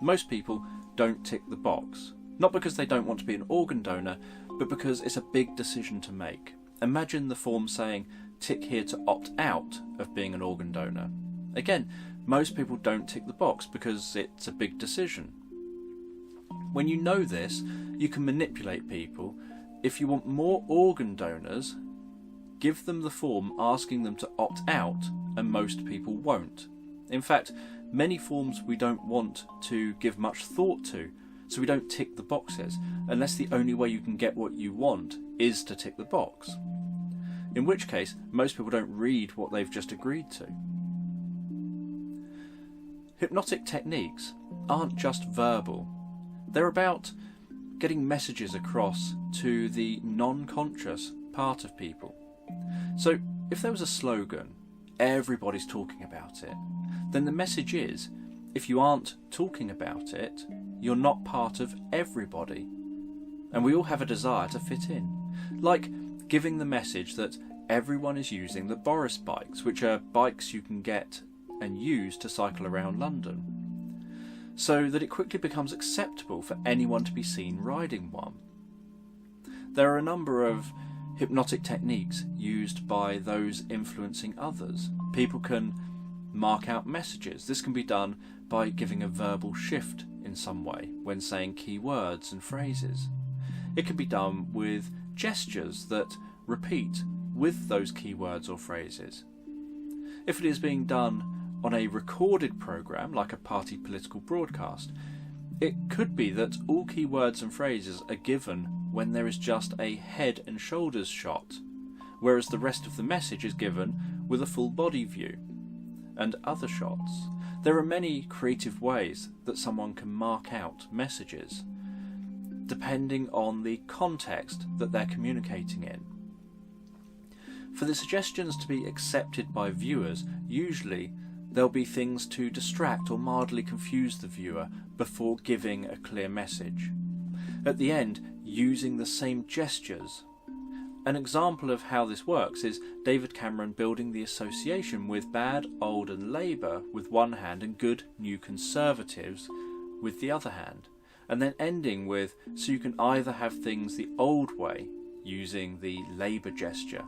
Most people don't tick the box, not because they don't want to be an organ donor, but because it's a big decision to make. Imagine the form saying, tick here to opt out of being an organ donor. Again, most people don't tick the box because it's a big decision. When you know this, you can manipulate people. If you want more organ donors, give them the form asking them to opt out, and most people won't. In fact, many forms we don't want to give much thought to, so we don't tick the boxes, unless the only way you can get what you want is to tick the box. In which case, most people don't read what they've just agreed to. Hypnotic techniques aren't just verbal. They're about getting messages across to the non-conscious part of people. So if there was a slogan, everybody's talking about it, then the message is, if you aren't talking about it, you're not part of everybody. And we all have a desire to fit in. Like giving the message that everyone is using the Boris bikes, which are bikes you can get and use to cycle around London, so that it quickly becomes acceptable for anyone to be seen riding one. There are a number of hypnotic techniques used by those influencing others. People can mark out messages. This can be done by giving a verbal shift in some way when saying key words and phrases. It can be done with gestures that repeat with those key words or phrases. If it is being done on a recorded program like a party political broadcast, it could be that all key words and phrases are given when there is just a head and shoulders shot, whereas the rest of the message is given with a full body view and other shots. There are many creative ways that someone can mark out messages, depending on the context that they're communicating in. For the suggestions to be accepted by viewers, usually there'll be things to distract or mildly confuse the viewer before giving a clear message. At the end, using the same gestures. An example of how this works is David Cameron building the association with bad old and Labour with one hand and good new Conservatives with the other hand, and then ending with, so you can either have things the old way, using the Labour gesture,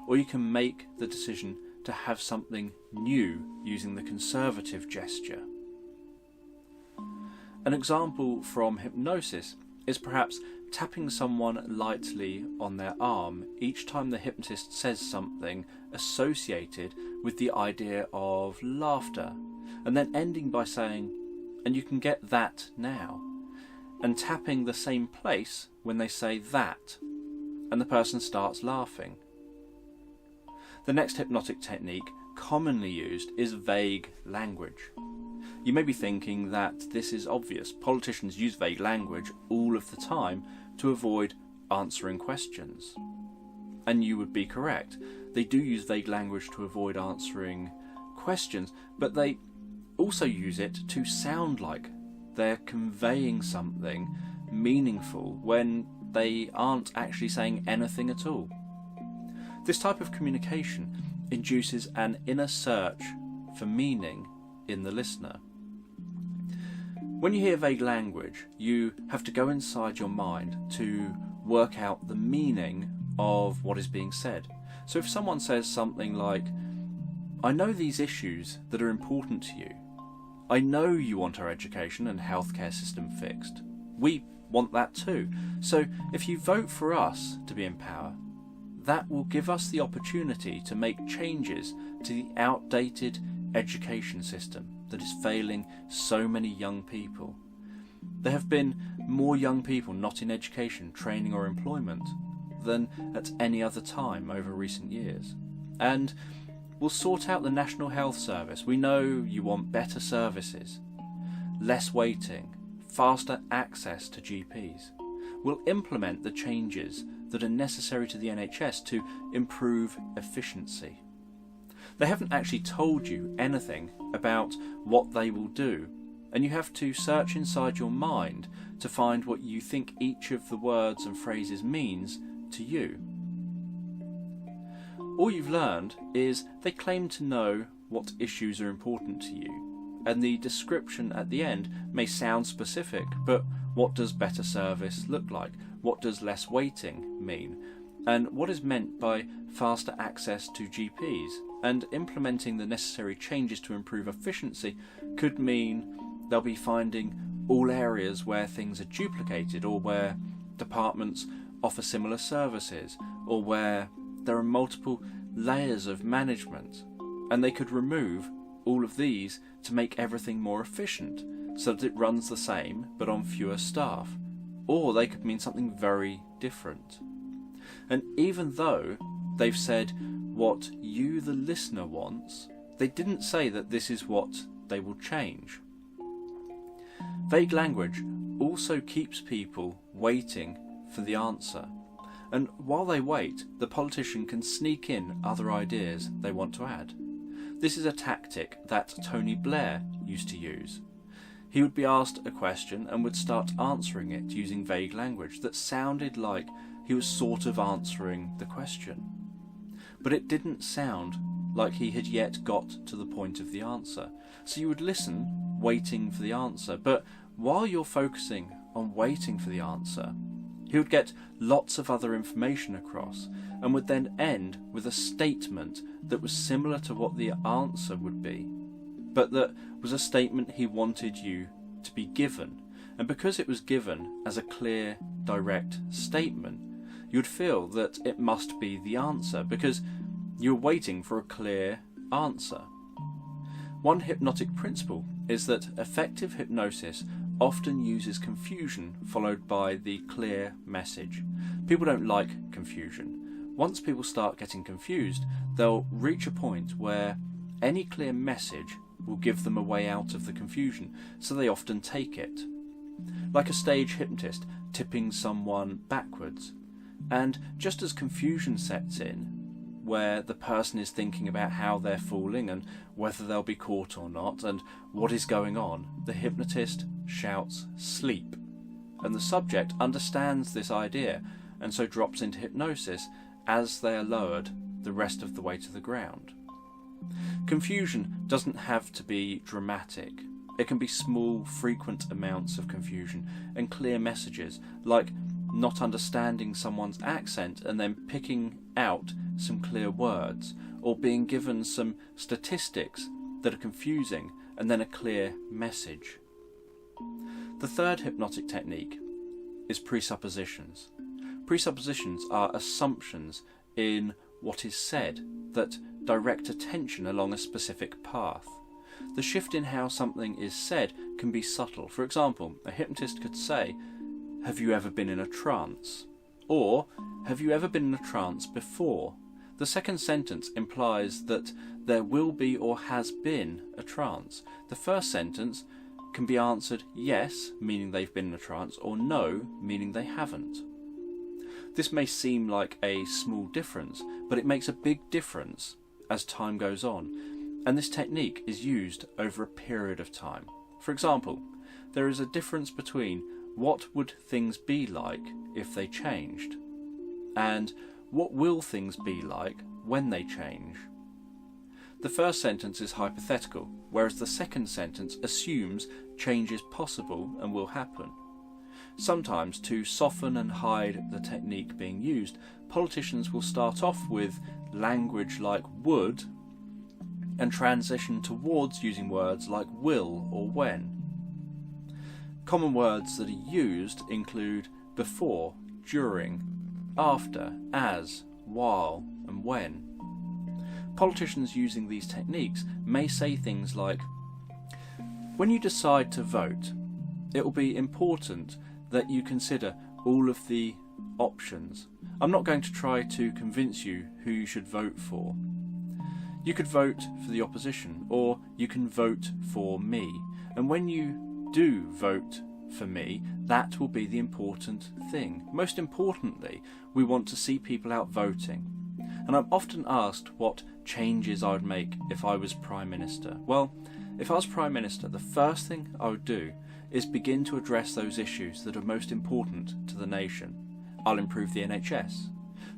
or you can make the decision to have something new using the Conservative gesture. An example from Hypnosis is perhaps tapping someone lightly on their arm each time the hypnotist says something associated with the idea of laughter, and then ending by saying, and you can get that now, and tapping the same place when they say that, and the person starts laughing. The next hypnotic technique commonly used is vague language. You may be thinking that this is obvious. Politicians use vague language all of the time to avoid answering questions. And you would be correct. They do use vague language to avoid answering questions, but they also use it to sound like they're conveying something meaningful when they aren't actually saying anything at all. This type of communication induces an inner search for meaning in the listener. When you hear vague language, you have to go inside your mind to work out the meaning of what is being said. So if someone says something like, "I know these issues that are important to you. I know you want our education and healthcare system fixed. We want that too. So if you vote for us to be in power, that will give us the opportunity to make changes to the outdated education system that is failing so many young people. There have been more young people not in education, training or employment than at any other time over recent years. And we'll sort out the National Health Service. We know you want better services, less waiting, faster access to GPs. We'll implement the changes that are necessary to the NHS to improve efficiency." They haven't actually told you anything about what they will do, and you have to search inside your mind to find what you think each of the words and phrases means to you. All you've learned is they claim to know what issues are important to you, and the description at the end may sound specific, but what does better service look like? What does less waiting mean? And what is meant by faster access to GPs? And implementing the necessary changes to improve efficiency could mean they'll be finding all areas where things are duplicated, or where departments offer similar services, or where there are multiple layers of management, and they could remove all of these to make everything more efficient so that it runs the same but on fewer staff. Or they could mean something very different. And even though they've said what you, the listener, wants, they didn't say that this is what they will change. Vague language also keeps people waiting for the answer. And while they wait, the politician can sneak in other ideas they want to add. This is a tactic that Tony Blair used to use. He would be asked a question and would start answering it using vague language that sounded like he was sort of answering the question. But it didn't sound like he had yet got to the point of the answer. So you would listen, waiting for the answer, but while you're focusing on waiting for the answer, he would get lots of other information across, and would then end with a statement that was similar to what the answer would be, but that was a statement he wanted you to be given. And because it was given as a clear, direct statement, you would feel that it must be the answer, because you're waiting for a clear answer. One hypnotic principle is that effective hypnosis often uses confusion followed by the clear message. People don't like confusion. Once people start getting confused, they'll reach a point where any clear message will give them a way out of the confusion, so they often take it. Like a stage hypnotist tipping someone backwards. And just as confusion sets in, where the person is thinking about how they're falling and whether they'll be caught or not and what is going on, the hypnotist shouts "sleep," and the subject understands this idea and so drops into hypnosis as they are lowered the rest of the way to the ground. Confusion doesn't have to be dramatic. It can be small, frequent amounts of confusion and clear messages, like not understanding someone's accent and then picking out some clear words, or being given some statistics that are confusing and then a clear message. The third hypnotic technique is presuppositions. Presuppositions are assumptions in what is said that direct attention along a specific path. The shift in how something is said can be subtle. For example, a hypnotist could say, "Have you ever been in a trance?" Or, "Have you ever been in a trance before?" The second sentence implies that there will be or has been a trance. The first sentence can be answered yes, meaning they've been in a trance, or no, meaning they haven't. This may seem like a small difference, but it makes a big difference as time goes on, and this technique is used over a period of time. For example, there is a difference between what would things be like if they changed, and what will things be like when they change. The first sentence is hypothetical, whereas the second sentence assumes change is possible and will happen. Sometimes, to soften and hide the technique being used, politicians will start off with language like would and transition towards using words like will or when. Common words that are used include before, during, after, as, while, and when. Politicians using these techniques may say things like, "When you decide to vote, it will be important that you consider all of the options. I'm not going to try to convince you who you should vote for. You could vote for the opposition, or you can vote for me. And when you do vote for me, that will be the important thing. Most importantly, we want to see people out voting." And I'm often asked what changes I would make if I was Prime Minister. Well, if I was Prime Minister, the first thing I would do is begin to address those issues that are most important to the nation. I'll improve the NHS,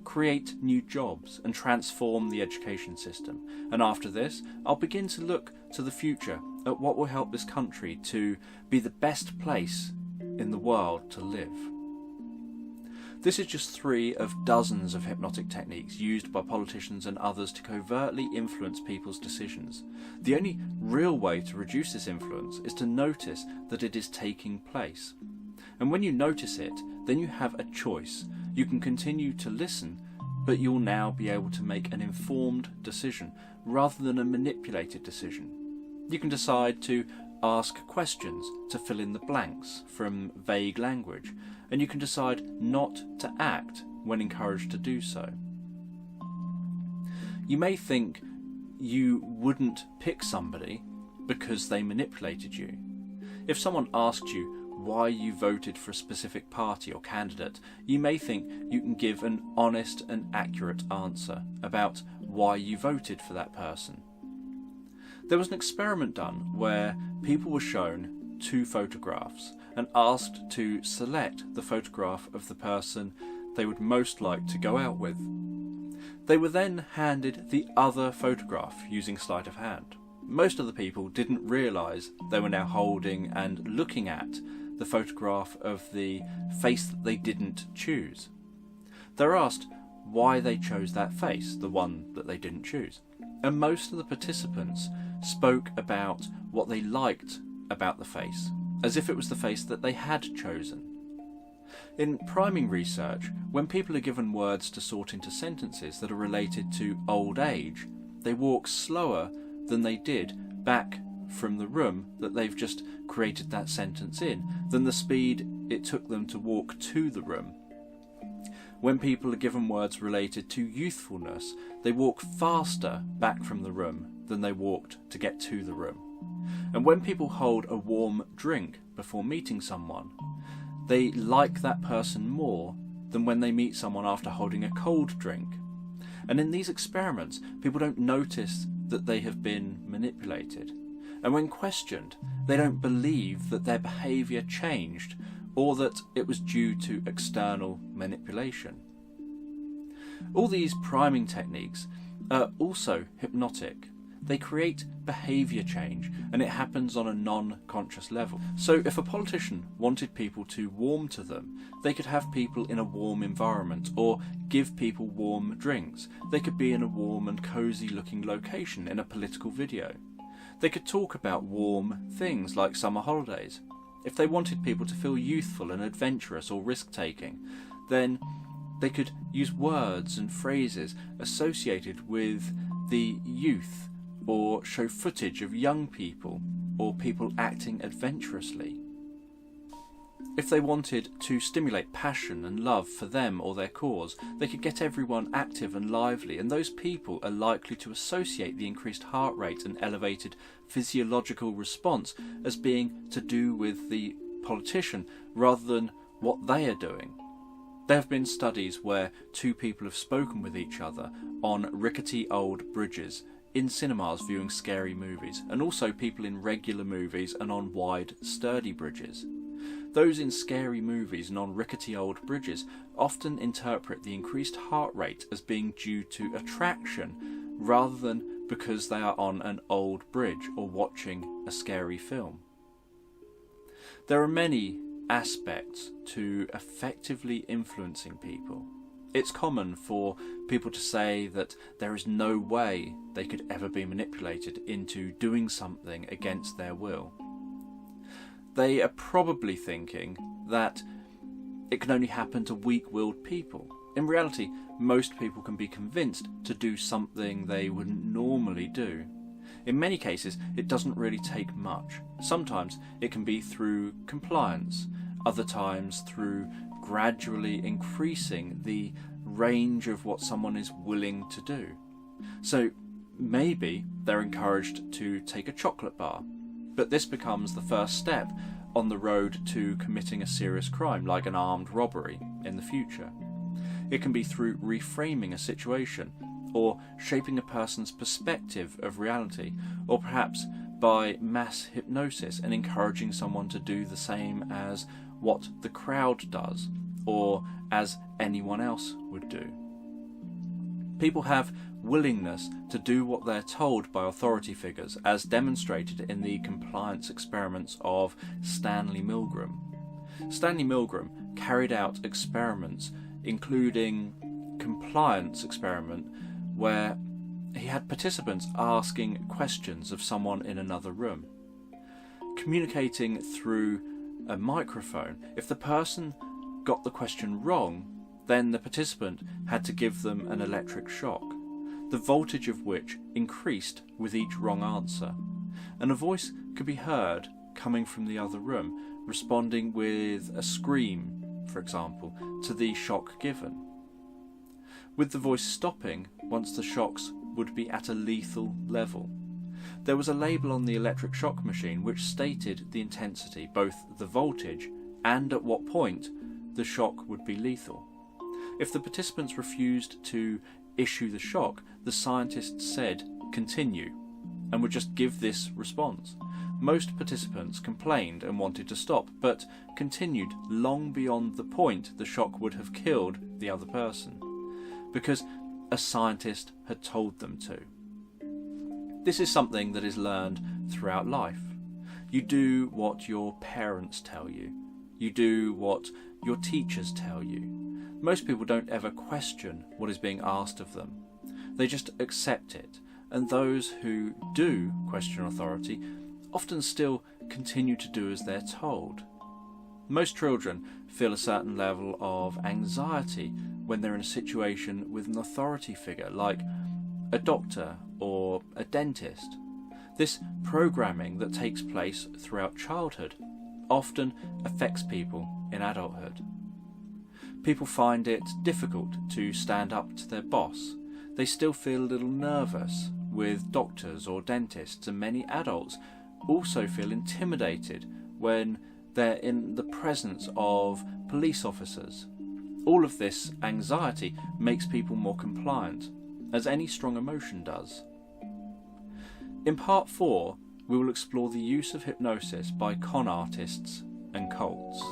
create new jobs and transform the education system. And after this, I'll begin to look to the future at what will help this country to be the best place in the world to live. This is just 3 of dozens of hypnotic techniques used by politicians and others to covertly influence people's decisions. The only real way to reduce this influence is to notice that it is taking place. And when you notice it, then you have a choice. You can continue to listen, but you'll now be able to make an informed decision rather than a manipulated decision. You can decide to ask questions to fill in the blanks from vague language, and you can decide not to act when encouraged to do so. You may think you wouldn't pick somebody because they manipulated you. If someone asked you why you voted for a specific party or candidate, you may think you can give an honest and accurate answer about why you voted for that person. There was an experiment done where people were shown 2 photographs and asked to select the photograph of the person they would most like to go out with. They were then handed the other photograph using sleight of hand. Most of the people didn't realise they were now holding and looking at the photograph of the face that they didn't choose. They were asked why they chose that face, the one that they didn't choose. And most of the participants spoke about what they liked about the face, as if it was the face that they had chosen. In priming research, when people are given words to sort into sentences that are related to old age, they walk slower than they did back from the room that they've just created that sentence in, than the speed it took them to walk to the room. When people are given words related to youthfulness, they walk faster back from the room than they walked to get to the room. And when people hold a warm drink before meeting someone, they like that person more than when they meet someone after holding a cold drink. And in these experiments, people don't notice that they have been manipulated. And when questioned, they don't believe that their behaviour changed or that it was due to external manipulation. All these priming techniques are also hypnotic. They create behaviour change, and it happens on a non-conscious level. So if a politician wanted people to warm to them, they could have people in a warm environment or give people warm drinks. They could be in a warm and cosy looking location in a political video. They could talk about warm things like summer holidays. If they wanted people to feel youthful and adventurous or risk-taking, then they could use words and phrases associated with the youth, or show footage of young people or people acting adventurously. If they wanted to stimulate passion and love for them or their cause, they could get everyone active and lively, and those people are likely to associate the increased heart rate and elevated physiological response as being to do with the politician rather than what they are doing. There have been studies where 2 people have spoken with each other on rickety old bridges, in cinemas viewing scary movies, and also people in regular movies and on wide, sturdy bridges. Those in scary movies and on rickety old bridges often interpret the increased heart rate as being due to attraction rather than because they are on an old bridge or watching a scary film. There are many aspects to effectively influencing people. It's common for people to say that there is no way they could ever be manipulated into doing something against their will. They are probably thinking that it can only happen to weak-willed people. In reality, most people can be convinced to do something they wouldn't normally do. In many cases, it doesn't really take much. Sometimes it can be through compliance, other times through gradually increasing the range of what someone is willing to do. So maybe they're encouraged to take a chocolate bar, but this becomes the first step on the road to committing a serious crime like an armed robbery in the future. It can be through reframing a situation, or shaping a person's perspective of reality, or perhaps by mass hypnosis and encouraging someone to do the same as what the crowd does, or as anyone else would do. People have willingness to do what they're told by authority figures, as demonstrated in the compliance experiments of Stanley Milgram. Stanley Milgram carried out experiments including compliance experiment where he had participants asking questions of someone in another room. Communicating through a microphone, if the person got the question wrong, then the participant had to give them an electric shock, the voltage of which increased with each wrong answer, and a voice could be heard coming from the other room, responding with a scream, for example, to the shock given, with the voice stopping once the shocks would be at a lethal level. There was a label on the electric shock machine which stated the intensity, both the voltage and at what point the shock would be lethal. If the participants refused to issue the shock, the scientists said, "Continue," and would just give this response. Most participants complained and wanted to stop, but continued long beyond the point the shock would have killed the other person, because a scientist had told them to. This is something that is learned throughout life. You do what your parents tell you. You do what your teachers tell you. Most people don't ever question what is being asked of them. They just accept it, and those who do question authority often still continue to do as they're told. Most children feel a certain level of anxiety when they're in a situation with an authority figure like a doctor or a dentist. This programming that takes place throughout childhood often affects people in adulthood. People find it difficult to stand up to their boss. They still feel a little nervous with doctors or dentists, and many adults also feel intimidated when they're in the presence of police officers. All of this anxiety makes people more compliant, as any strong emotion does. In part 4, we will explore the use of hypnosis by con artists and cults.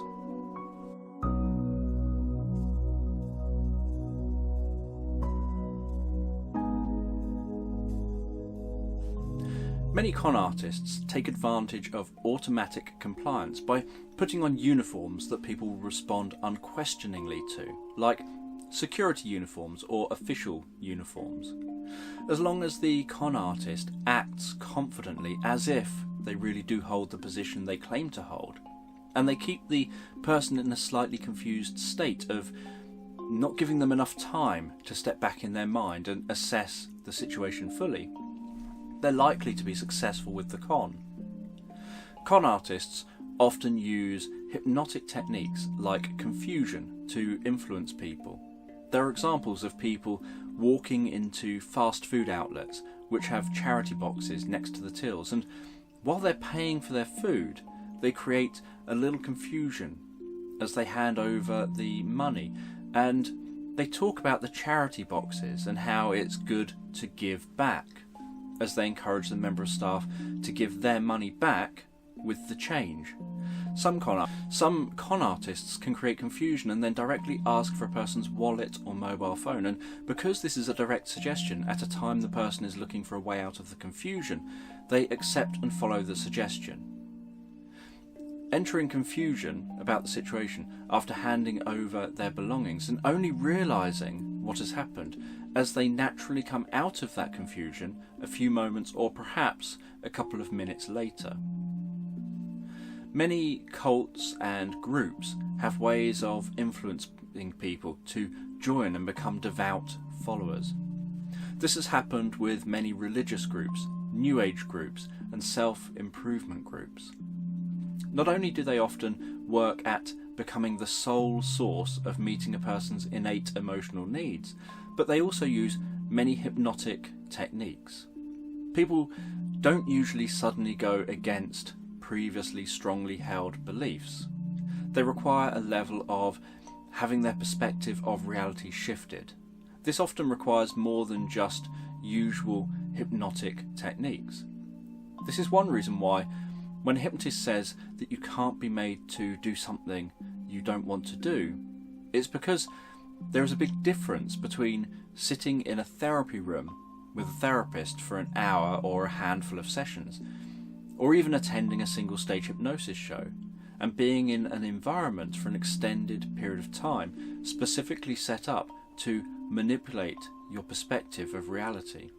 Many con artists take advantage of automatic compliance by putting on uniforms that people will respond unquestioningly to, like security uniforms or official uniforms. As long as the con artist acts confidently, as if they really do hold the position they claim to hold, and they keep the person in a slightly confused state of not giving them enough time to step back in their mind and assess the situation fully, they're likely to be successful with the con. Con artists often use hypnotic techniques like confusion to influence people. There are examples of people walking into fast food outlets which have charity boxes next to the tills, and while they're paying for their food, they create a little confusion as they hand over the money, and they talk about the charity boxes and how it's good to give back, as they encourage the member of staff to give their money back with the change. Some con artists can create confusion and then directly ask for a person's wallet or mobile phone, and because this is a direct suggestion at a time the person is looking for a way out of the confusion, they accept and follow the suggestion. entering confusion about the situation after handing over their belongings and only realising what has happened as they naturally come out of that confusion a few moments or perhaps a couple of minutes later. Many cults and groups have ways of influencing people to join and become devout followers. This has happened with many religious groups, New Age groups, and self-improvement groups. Not only do they often work at becoming the sole source of meeting a person's innate emotional needs, but they also use many hypnotic techniques. People don't usually suddenly go against previously strongly held beliefs. They require a level of having their perspective of reality shifted. This often requires more than just usual hypnotic techniques. This is one reason why when a hypnotist says that you can't be made to do something you don't want to do, it's because there is a big difference between sitting in a therapy room with a therapist for an hour or a handful of sessions, or even attending a single-stage hypnosis show, and being in an environment for an extended period of time specifically set up to manipulate your perspective of reality.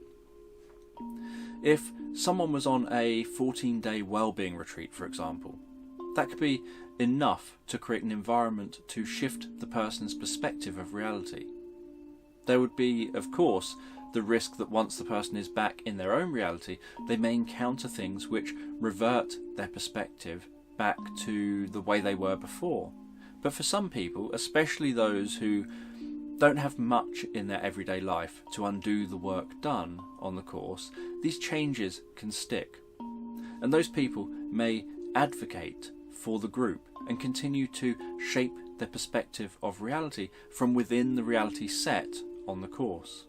If someone was on a 14-day well-being retreat, for example, that could be enough to create an environment to shift the person's perspective of reality. There would be, of course, the risk that once the person is back in their own reality, they may encounter things which revert their perspective back to the way they were before. But for some people, especially those who don't have much in their everyday life to undo the work done on the course, these changes can stick. And those people may advocate for the group and continue to shape their perspective of reality from within the reality set on the course.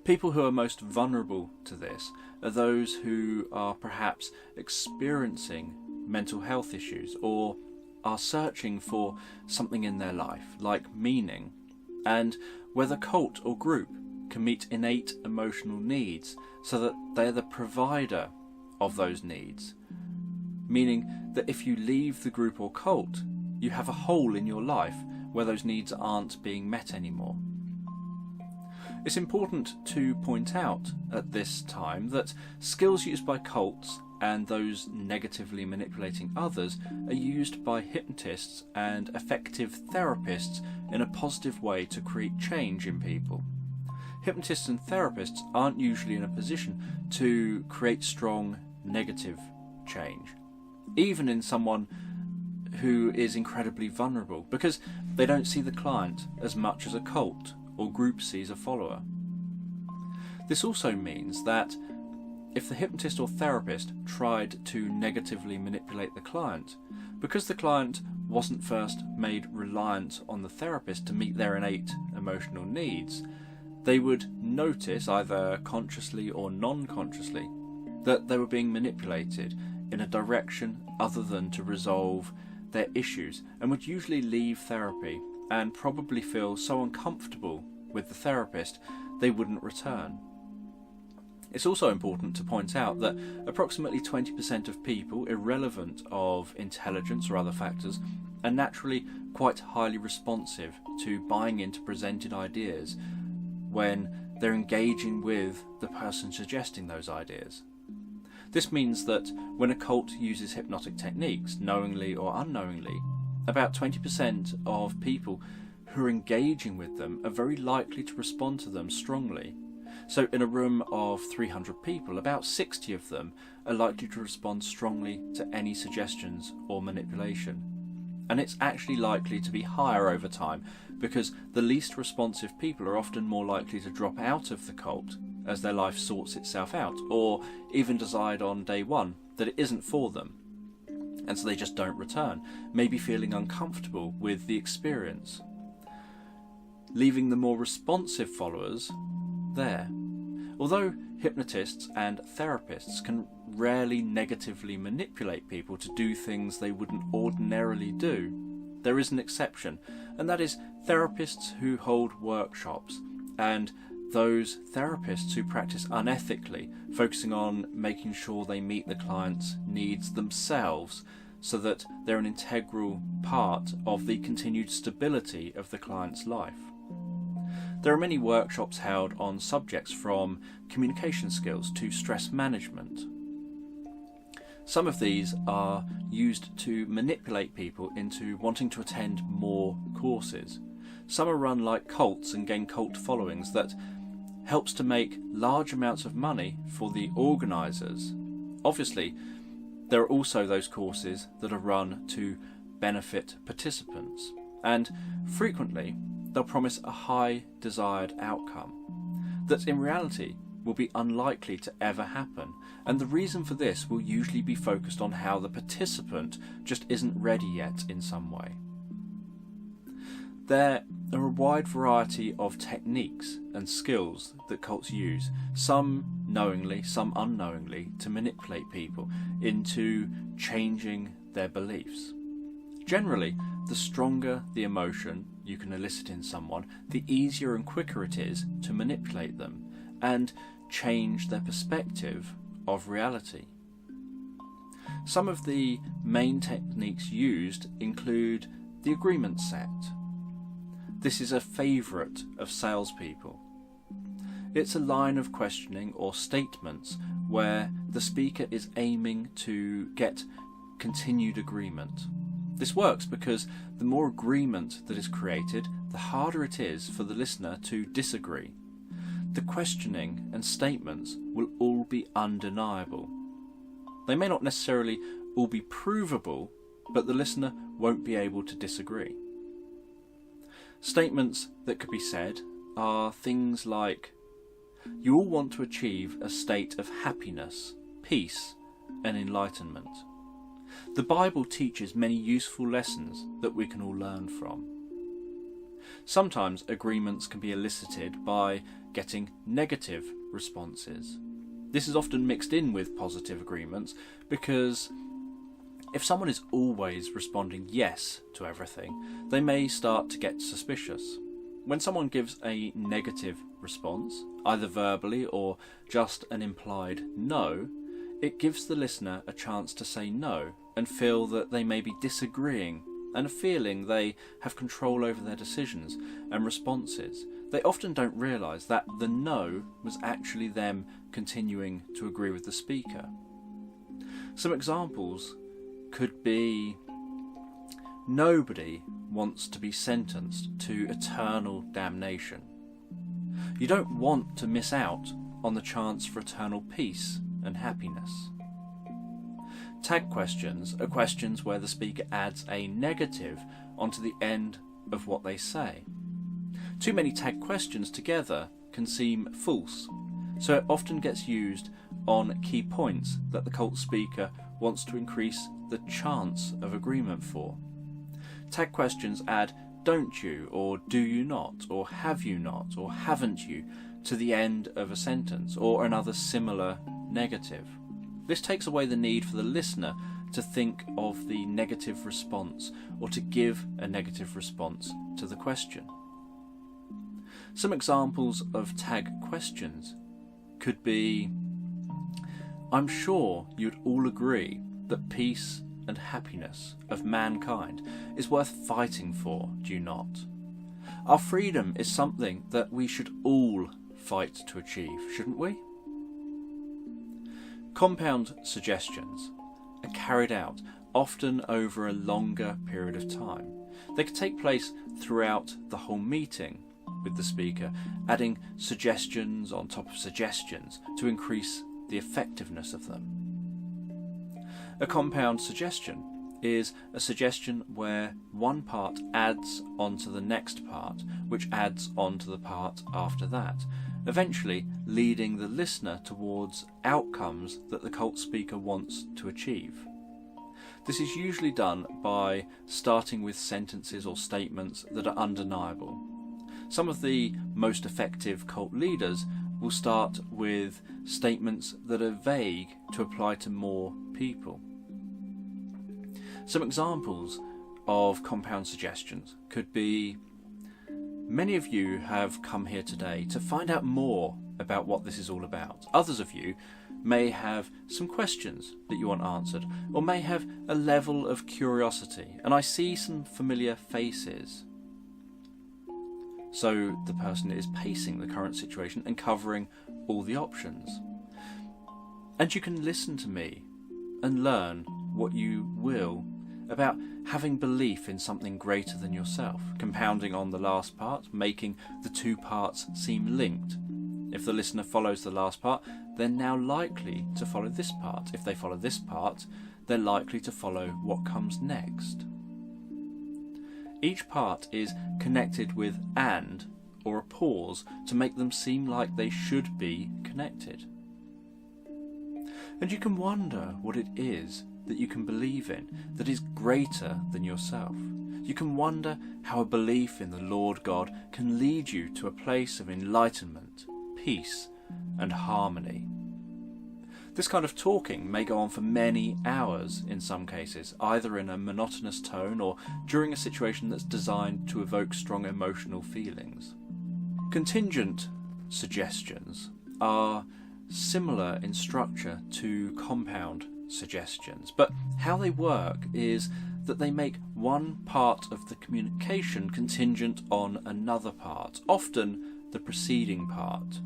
People who are most vulnerable to this are those who are perhaps experiencing mental health issues or are searching for something in their life, like meaning, and where the cult or group can meet innate emotional needs so that they're the provider of those needs, meaning that if you leave the group or cult, you have a hole in your life where those needs aren't being met anymore. It's important to point out at this time that skills used by cults and those negatively manipulating others are used by hypnotists and effective therapists in a positive way to create change in people. Hypnotists and therapists aren't usually in a position to create strong negative change, even in someone who is incredibly vulnerable, because they don't see the client as much as a cult or group sees a follower. This also means that if the hypnotist or therapist tried to negatively manipulate the client, because the client wasn't first made reliant on the therapist to meet their innate emotional needs, they would notice, either consciously or non-consciously, that they were being manipulated in a direction other than to resolve their issues, and would usually leave therapy and probably feel so uncomfortable with the therapist they wouldn't return. It's also important to point out that approximately 20% of people, irrelevant of intelligence or other factors, are naturally quite highly responsive to buying into presented ideas when they're engaging with the person suggesting those ideas. This means that when a cult uses hypnotic techniques, knowingly or unknowingly, about 20% of people who are engaging with them are very likely to respond to them strongly. So in a room of 300 people, about 60 of them are likely to respond strongly to any suggestions or manipulation. And it's actually likely to be higher over time, because the least responsive people are often more likely to drop out of the cult as their life sorts itself out, or even decide on day one that it isn't for them, and so they just don't return, maybe feeling uncomfortable with the experience, leaving the more responsive followers there. Although hypnotists and therapists can rarely negatively manipulate people to do things they wouldn't ordinarily do, there is an exception, and that is therapists who hold workshops and those therapists who practice unethically, focusing on making sure they meet the client's needs themselves so that they're an integral part of the continued stability of the client's life. There are many workshops held on subjects from communication skills to stress management. Some of these are used to manipulate people into wanting to attend more courses. Some are run like cults and gain cult followings that helps to make large amounts of money for the organisers. Obviously, there are also those courses that are run to benefit participants, and frequently they'll promise a high desired outcome that in reality will be unlikely to ever happen, and the reason for this will usually be focused on how the participant just isn't ready yet in some way. There are a wide variety of techniques and skills that cults use, some knowingly, some unknowingly, to manipulate people into changing their beliefs. Generally, the stronger the emotion you can elicit in someone, the easier and quicker it is to manipulate them and change their perspective of reality. Some of the main techniques used include the agreement set. This is a favourite of salespeople. It's a line of questioning or statements where the speaker is aiming to get continued agreement. This works because the more agreement that is created, the harder it is for the listener to disagree. The questioning and statements will all be undeniable. They may not necessarily all be provable, but the listener won't be able to disagree. Statements that could be said are things like, "You all want to achieve a state of happiness, peace, and enlightenment." The Bible teaches many useful lessons that we can all learn from. Sometimes agreements can be elicited by getting negative responses. This is often mixed in with positive agreements because if someone is always responding yes to everything, they may start to get suspicious. When someone gives a negative response, either verbally or just an implied no, it gives the listener a chance to say no and feel that they may be disagreeing and feeling they have control over their decisions and responses. They often don't realise that the no was actually them continuing to agree with the speaker. Some examples could be, nobody wants to be sentenced to eternal damnation. You don't want to miss out on the chance for eternal peace and happiness. Tag questions are questions where the speaker adds a negative onto the end of what they say. Too many tag questions together can seem false, so it often gets used on key points that the cult speaker wants to increase the chance of agreement for. Tag questions add "don't you" or "do you not" or "have you not" or "haven't you" to the end of a sentence or another similar negative. This takes away the need for the listener to think of the negative response or to give a negative response to the question. Some examples of tag questions could be, "I'm sure you'd all agree that peace and happiness of mankind is worth fighting for, do you not? Our freedom is something that we should all fight to achieve, shouldn't we?" Compound suggestions are carried out often over a longer period of time. They can take place throughout the whole meeting with the speaker, adding suggestions on top of suggestions to increase the effectiveness of them. A compound suggestion is a suggestion where one part adds onto the next part, which adds onto the part after that, eventually leading the listener towards outcomes that the cult speaker wants to achieve. This is usually done by starting with sentences or statements that are undeniable. Some of the most effective cult leaders will start with statements that are vague to apply to more people. Some examples of compound suggestions could be, "Many of you have come here today to find out more about what this is all about. Others of you may have some questions that you want answered, or may have a level of curiosity, and I see some familiar faces. So the person is pacing the current situation and covering all the options. And you can listen to me and learn what you will about having belief in something greater than yourself, compounding on the last part, making the two parts seem linked. If the listener follows the last part, they're now likely to follow this part. If they follow this part, they're likely to follow what comes next. Each part is connected with "and" or a pause to make them seem like they should be connected. And you can wonder what it is that you can believe in that is greater than yourself. You can wonder how a belief in the Lord God can lead you to a place of enlightenment, peace, and harmony. This kind of talking may go on for many hours in some cases, either in a monotonous tone or during a situation that's designed to evoke strong emotional feelings. Contingent suggestions are similar in structure to compound suggestions, but how they work is that they make one part of the communication contingent on another part, often the preceding part.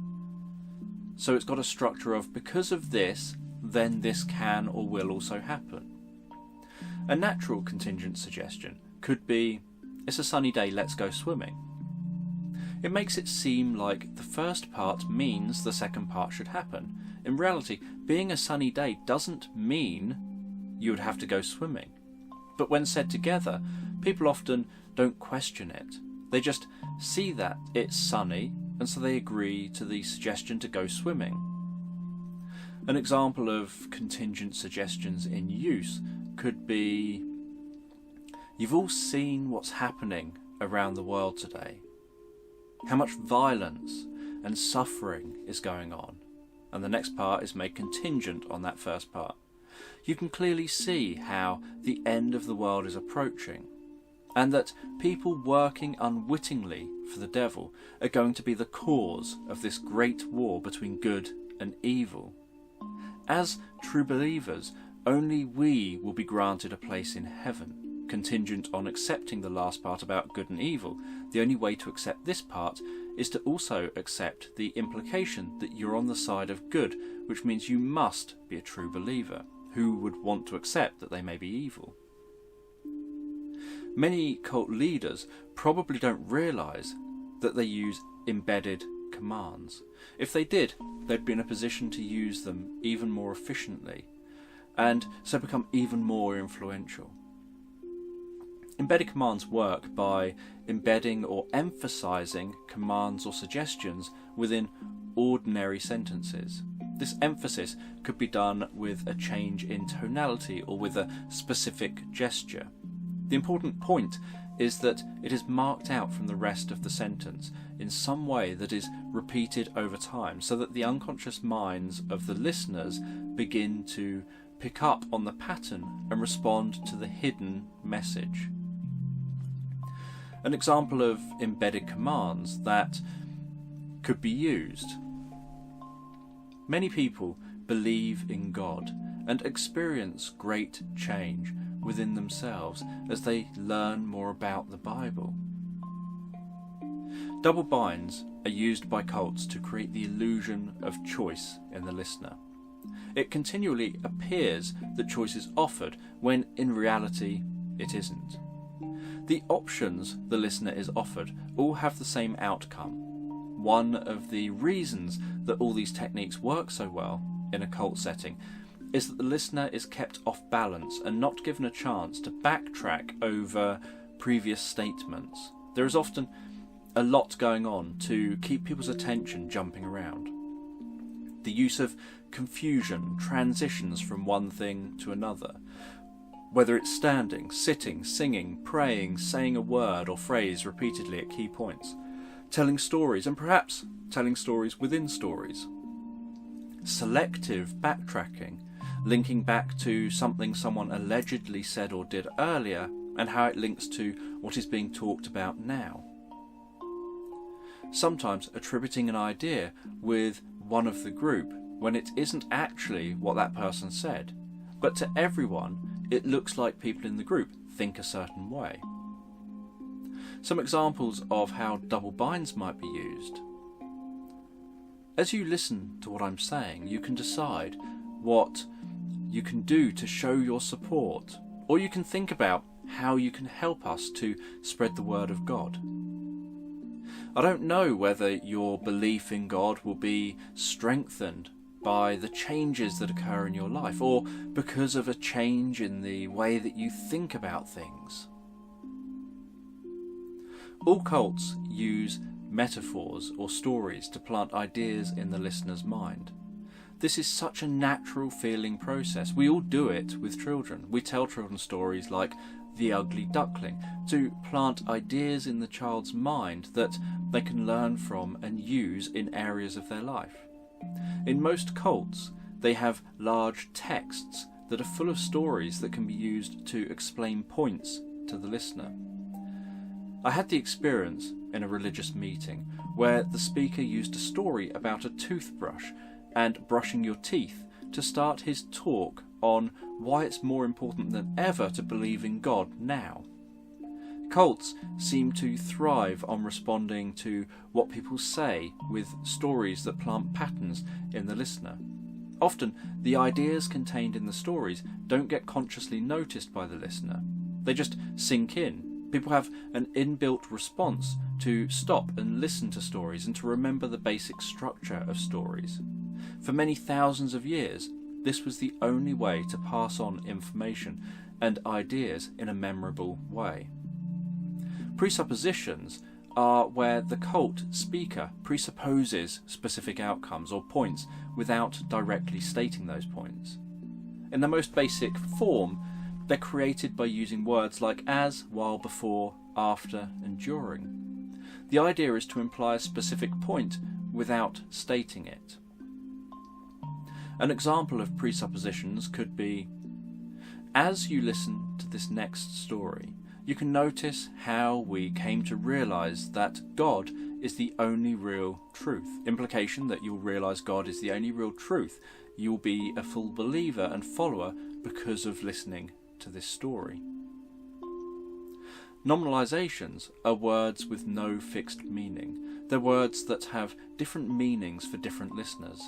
So it's got a structure of, because of this, then this can or will also happen. A natural contingent suggestion could be, it's a sunny day, let's go swimming. It makes it seem like the first part means the second part should happen. In reality, being a sunny day doesn't mean you would have to go swimming. But when said together, people often don't question it. They just see that it's sunny, and so they agree to the suggestion to go swimming. An example of contingent suggestions in use could be, you've all seen what's happening around the world today. How much violence and suffering is going on. And the next part is made contingent on that first part. You can clearly see how the end of the world is approaching, and that people working unwittingly for the devil are going to be the cause of this great war between good and evil. As true believers, only we will be granted a place in heaven, contingent on accepting the last part about good and evil. The only way to accept this part is to also accept the implication that you're on the side of good, which means you must be a true believer. Who would want to accept that they may be evil? Many cult leaders probably don't realise that they use embedded commands. If they did, they'd be in a position to use them even more efficiently, and so become even more influential. Embedded commands work by embedding or emphasising commands or suggestions within ordinary sentences. This emphasis could be done with a change in tonality or with a specific gesture. The important point is that it is marked out from the rest of the sentence in some way that is repeated over time, so that the unconscious minds of the listeners begin to pick up on the pattern and respond to the hidden message. An example of embedded commands that could be used. Many people believe in God and experience great change within themselves as they learn more about the Bible. Double binds are used by cults to create the illusion of choice in the listener. It continually appears that choice is offered when in reality it isn't. The options the listener is offered all have the same outcome. One of the reasons that all these techniques work so well in a cult setting is that the listener is kept off balance and not given a chance to backtrack over previous statements. There is often a lot going on to keep people's attention jumping around. The use of confusion transitions from one thing to another. Whether it's standing, sitting, singing, praying, saying a word or phrase repeatedly at key points, telling stories and perhaps telling stories within stories. Selective backtracking, linking back to something someone allegedly said or did earlier and how it links to what is being talked about now. Sometimes attributing an idea with one of the group when it isn't actually what that person said, but to everyone it looks like people in the group think a certain way. Some examples of how double binds might be used. As you listen to what I'm saying, you can decide what you can do to show your support, or you can think about how you can help us to spread the word of God. I don't know whether your belief in God will be strengthened by the changes that occur in your life, or because of a change in the way that you think about things. All cults use metaphors or stories to plant ideas in the listener's mind. This is such a natural feeling process. We all do it with children. We tell children stories like The Ugly Duckling to plant ideas in the child's mind that they can learn from and use in areas of their life. In most cults, they have large texts that are full of stories that can be used to explain points to the listener. I had the experience in a religious meeting where the speaker used a story about a toothbrush and brushing your teeth to start his talk on why it's more important than ever to believe in God now. Cults seem to thrive on responding to what people say with stories that plant patterns in the listener. Often, the ideas contained in the stories don't get consciously noticed by the listener. They just sink in. People have an inbuilt response to stop and listen to stories and to remember the basic structure of stories. For many thousands of years, this was the only way to pass on information and ideas in a memorable way. Presuppositions are where the cult speaker presupposes specific outcomes or points without directly stating those points. In the most basic form, they're created by using words like as, while, before, after, and during. The idea is to imply a specific point without stating it. An example of presuppositions could be, as you listen to this next story, you can notice how we came to realise that God is the only real truth. Implication that you'll realise God is the only real truth. You'll be a full believer and follower because of listening to this story. Nominalizations are words with no fixed meaning. They're words that have different meanings for different listeners.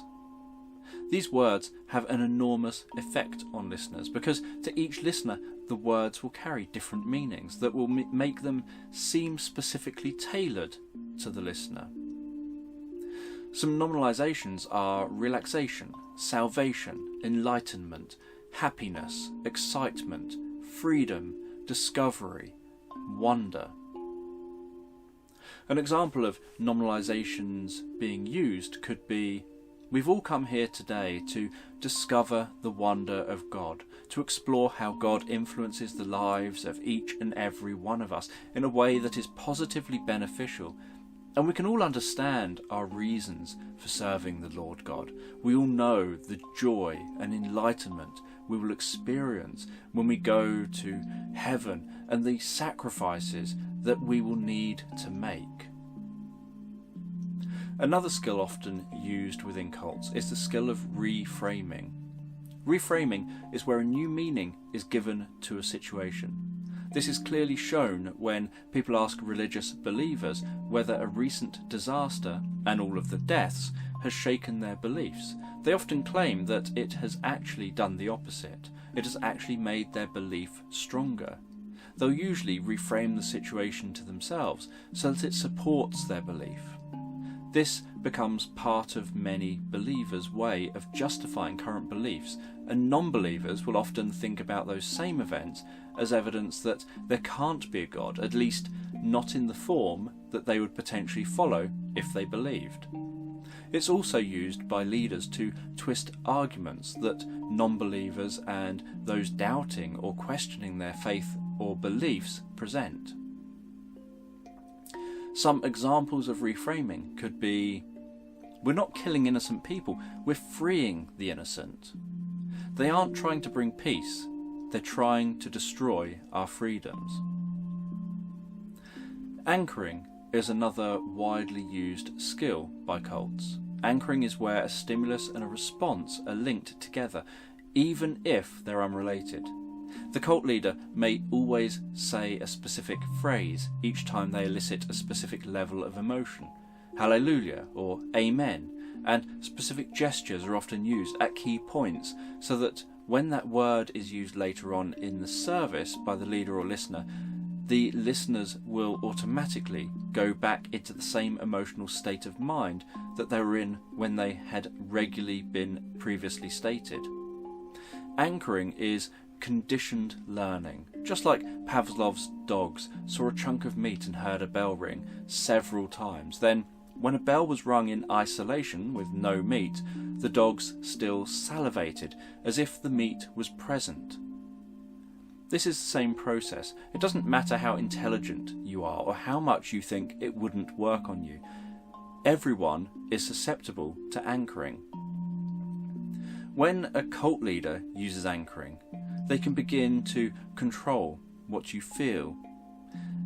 These words have an enormous effect on listeners because to each listener the words will carry different meanings that will make them seem specifically tailored to the listener. Some nominalizations are relaxation, salvation, enlightenment, happiness, excitement, freedom, discovery, wonder. An example of nominalizations being used could be, we've all come here today to discover the wonder of God, to explore how God influences the lives of each and every one of us in a way that is positively beneficial. And we can all understand our reasons for serving the Lord God. We all know the joy and enlightenment we will experience when we go to heaven and the sacrifices that we will need to make. Another skill often used within cults is the skill of reframing. Reframing is where a new meaning is given to a situation. This is clearly shown when people ask religious believers whether a recent disaster and all of the deaths has shaken their beliefs. They often claim that it has actually done the opposite. It has actually made their belief stronger. They'll usually reframe the situation to themselves so that it supports their belief. This becomes part of many believers' way of justifying current beliefs, and non-believers will often think about those same events as evidence that there can't be a God, at least not in the form that they would potentially follow if they believed. It's also used by leaders to twist arguments that non-believers and those doubting or questioning their faith or beliefs present. Some examples of reframing could be, we're not killing innocent people, we're freeing the innocent. They aren't trying to bring peace, they're trying to destroy our freedoms. Anchoring is another widely used skill by cults. Anchoring is where a stimulus and a response are linked together, even if they're unrelated. The cult leader may always say a specific phrase each time they elicit a specific level of emotion, hallelujah or amen, and specific gestures are often used at key points so that when that word is used later on in the service by the leader or listener, the listeners will automatically go back into the same emotional state of mind that they were in when they had regularly been previously stated. Anchoring is conditioned learning. Just like Pavlov's dogs saw a chunk of meat and heard a bell ring several times, then when a bell was rung in isolation with no meat, the dogs still salivated as if the meat was present. This is the same process. It doesn't matter how intelligent you are or how much you think it wouldn't work on you. Everyone is susceptible to anchoring. When a cult leader uses anchoring, they can begin to control what you feel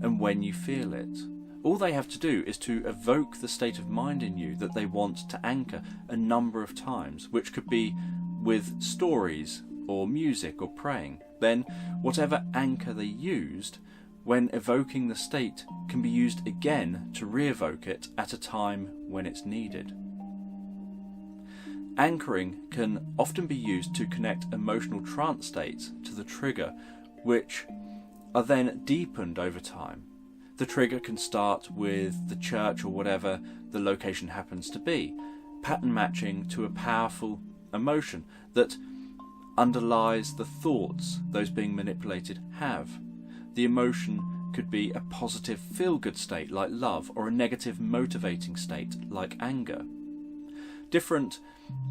and when you feel it. All they have to do is to evoke the state of mind in you that they want to anchor a number of times, which could be with stories or music or praying. Then whatever anchor they used when evoking the state can be used again to re-evoke it at a time when it's needed. Anchoring can often be used to connect emotional trance states to the trigger, which are then deepened over time. The trigger can start with the church or whatever the location happens to be, pattern matching to a powerful emotion that underlies the thoughts those being manipulated have. The emotion could be a positive feel-good state like love or a negative motivating state like anger. Different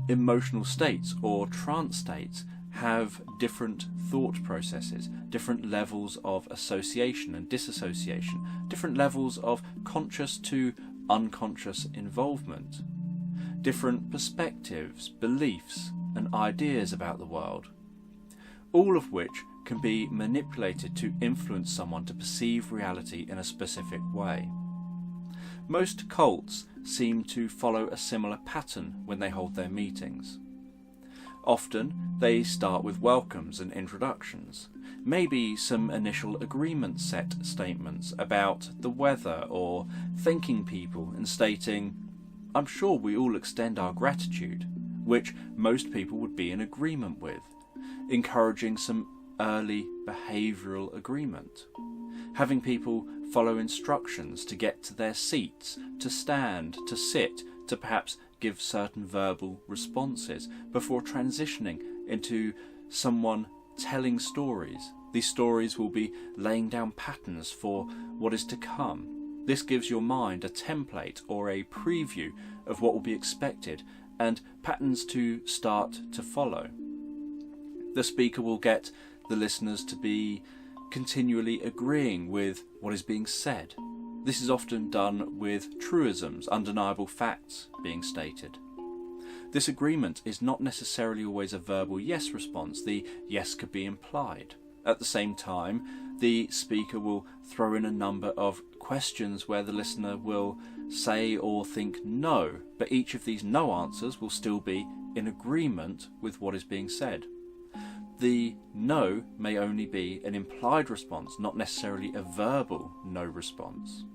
emotional states or trance states have different thought processes, different levels of association and disassociation, different levels of conscious to unconscious involvement, different perspectives, beliefs, and ideas about the world, all of which can be manipulated to influence someone to perceive reality in a specific way. Most cults seem to follow a similar pattern when they hold their meetings. Often they start with welcomes and introductions, maybe some initial agreement set statements about the weather or thanking people and stating, "I'm sure we all extend our gratitude," which most people would be in agreement with, encouraging some early behavioural agreement, having people follow instructions to get to their seats, to stand, to sit, to perhaps give certain verbal responses before transitioning into someone telling stories. These stories will be laying down patterns for what is to come. This gives your mind a template or a preview of what will be expected and patterns to start to follow. The speaker will get the listeners to be continually agreeing with what is being said. This is often done with truisms, undeniable facts being stated. This agreement is not necessarily always a verbal yes response. The yes could be implied. At the same time, the speaker will throw in a number of questions where the listener will say or think no, but each of these no answers will still be in agreement with what is being said. The no may only be an implied response, not necessarily a verbal no response.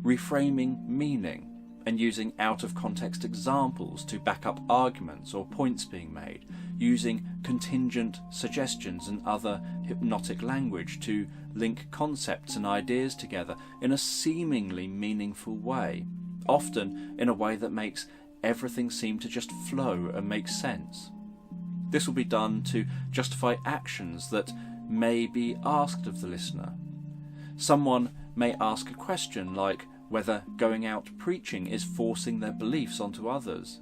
Reframing meaning and using out-of-context examples to back up arguments or points being made, using contingent suggestions and other hypnotic language to link concepts and ideas together in a seemingly meaningful way, often in a way that makes everything seem to just flow and make sense. This will be done to justify actions that may be asked of the listener. Someone may ask a question like whether going out preaching is forcing their beliefs onto others.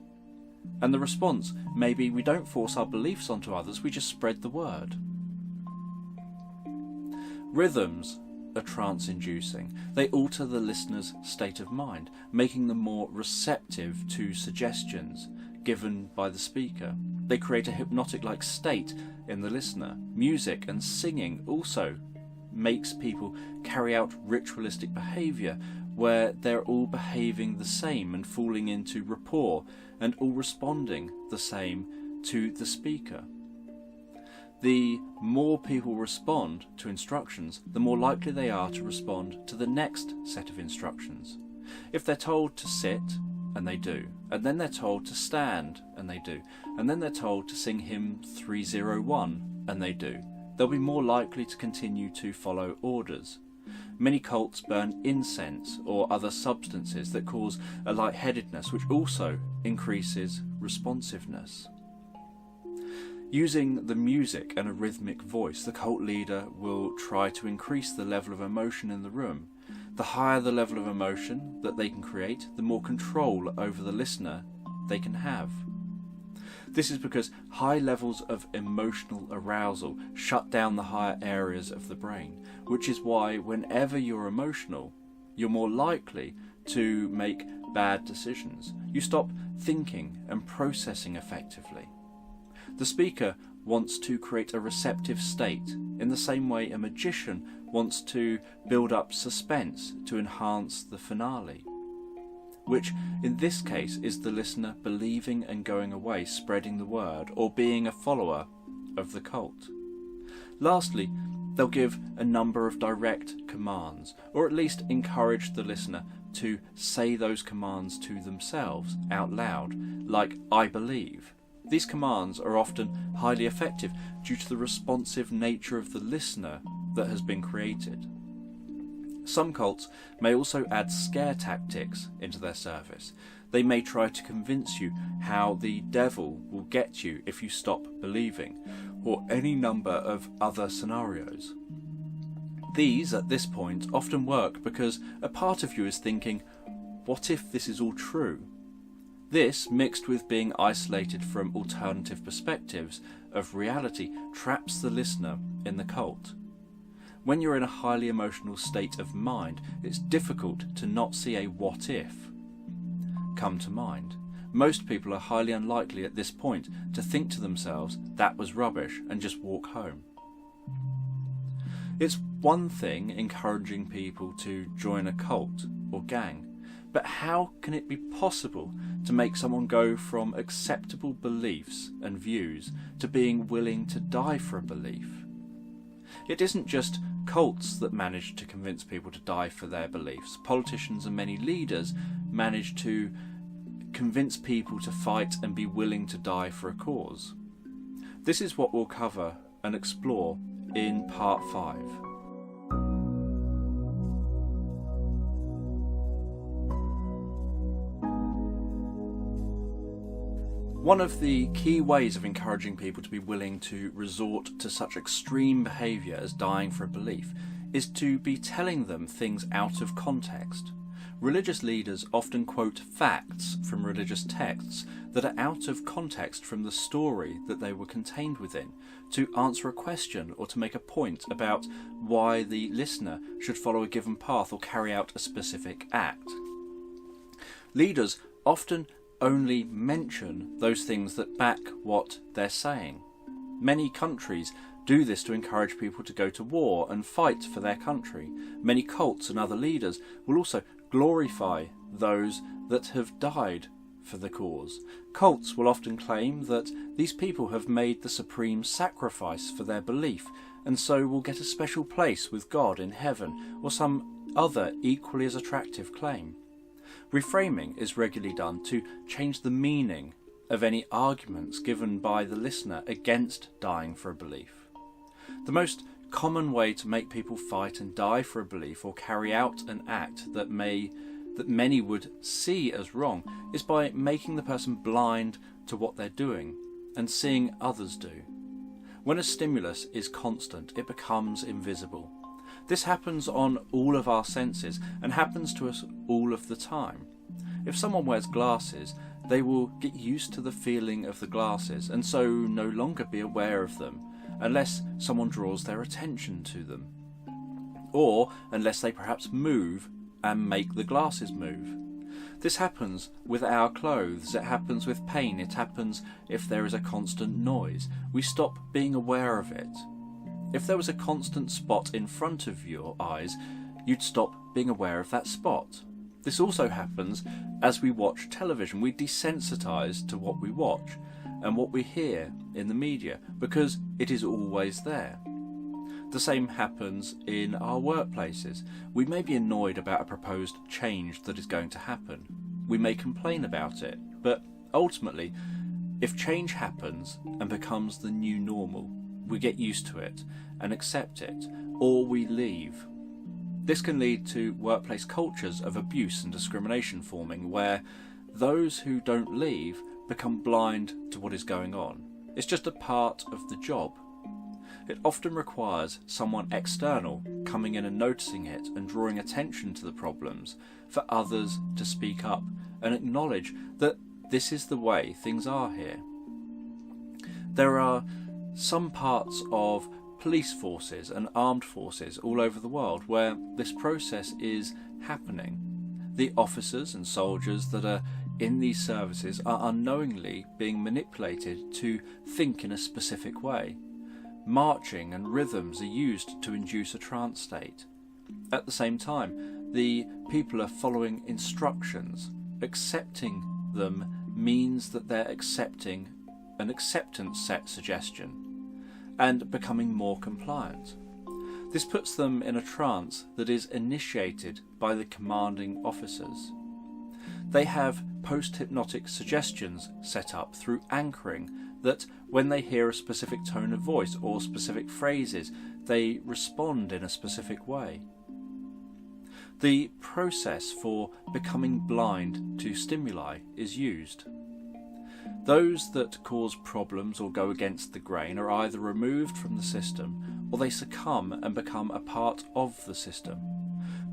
And the response may be, we don't force our beliefs onto others, we just spread the word. Rhythms are trance-inducing. They alter the listener's state of mind, making them more receptive to suggestions given by the speaker. They create a hypnotic-like state in the listener. Music and singing also makes people carry out ritualistic behaviour where they're all behaving the same and falling into rapport and all responding the same to the speaker. The more people respond to instructions, the more likely they are to respond to the next set of instructions. If they're told to sit, and they do, and then they're told to stand, and they do, and then they're told to sing hymn 301, and they do, they'll be more likely to continue to follow orders. Many cults burn incense or other substances that cause a lightheadedness, which also increases responsiveness. Using the music and a rhythmic voice, the cult leader will try to increase the level of emotion in the room. The higher the level of emotion that they can create, the more control over the listener they can have. This is because high levels of emotional arousal shut down the higher areas of the brain, which is why whenever you're emotional, you're more likely to make bad decisions. You stop thinking and processing effectively. The speaker wants to create a receptive state in the same way a magician wants to build up suspense to enhance the finale, which in this case is the listener believing and going away, spreading the word, or being a follower of the cult. Lastly, they'll give a number of direct commands, or at least encourage the listener to say those commands to themselves out loud, like "I believe." These commands are often highly effective due to the responsive nature of the listener that has been created. Some cults may also add scare tactics into their service. They may try to convince you how the devil will get you if you stop believing, or any number of other scenarios. These, at this point, often work because a part of you is thinking, what if this is all true? This, mixed with being isolated from alternative perspectives of reality, traps the listener in the cult. When you're in a highly emotional state of mind, it's difficult to not see a what if come to mind. Most people are highly unlikely at this point to think to themselves, that was rubbish, and just walk home. It's one thing encouraging people to join a cult or gang, but how can it be possible to make someone go from acceptable beliefs and views to being willing to die for a belief? It isn't just cults that manage to convince people to die for their beliefs. Politicians and many leaders manage to convince people to fight and be willing to die for a cause. This is what we'll cover and explore in part 5. One of the key ways of encouraging people to be willing to resort to such extreme behaviour as dying for a belief is to be telling them things out of context. Religious leaders often quote facts from religious texts that are out of context from the story that they were contained within, to answer a question or to make a point about why the listener should follow a given path or carry out a specific act. Leaders often only mention those things that back what they're saying. Many countries do this to encourage people to go to war and fight for their country. Many cults and other leaders will also glorify those that have died for the cause. Cults will often claim that these people have made the supreme sacrifice for their belief, and so will get a special place with God in heaven, or some other equally as attractive claim. Reframing is regularly done to change the meaning of any arguments given by the listener against dying for a belief. The most common way to make people fight and die for a belief or carry out an act that many would see as wrong is by making the person blind to what they're doing and seeing others do. When a stimulus is constant, it becomes invisible. This happens on all of our senses and happens to us all of the time. If someone wears glasses, they will get used to the feeling of the glasses and so no longer be aware of them unless someone draws their attention to them, or unless they perhaps move and make the glasses move. This happens with our clothes, it happens with pain, it happens if there is a constant noise. We stop being aware of it. If there was a constant spot in front of your eyes, you'd stop being aware of that spot. This also happens as we watch television. We desensitise to what we watch and what we hear in the media because it is always there. The same happens in our workplaces. We may be annoyed about a proposed change that is going to happen. We may complain about it, but ultimately, if change happens and becomes the new normal, we get used to it and accept it, or we leave. This can lead to workplace cultures of abuse and discrimination forming, where those who don't leave become blind to what is going on. It's just a part of the job. It often requires someone external coming in and noticing it and drawing attention to the problems for others to speak up and acknowledge that this is the way things are here. There are some parts of police forces and armed forces all over the world where this process is happening. The officers and soldiers that are in these services are unknowingly being manipulated to think in a specific way. Marching and rhythms are used to induce a trance state. At the same time, the people are following instructions. Accepting them means that they're accepting an acceptance set suggestion and becoming more compliant. This puts them in a trance that is initiated by the commanding officers. They have post-hypnotic suggestions set up through anchoring that when they hear a specific tone of voice or specific phrases, they respond in a specific way. The process for becoming blind to stimuli is used. Those that cause problems or go against the grain are either removed from the system or they succumb and become a part of the system.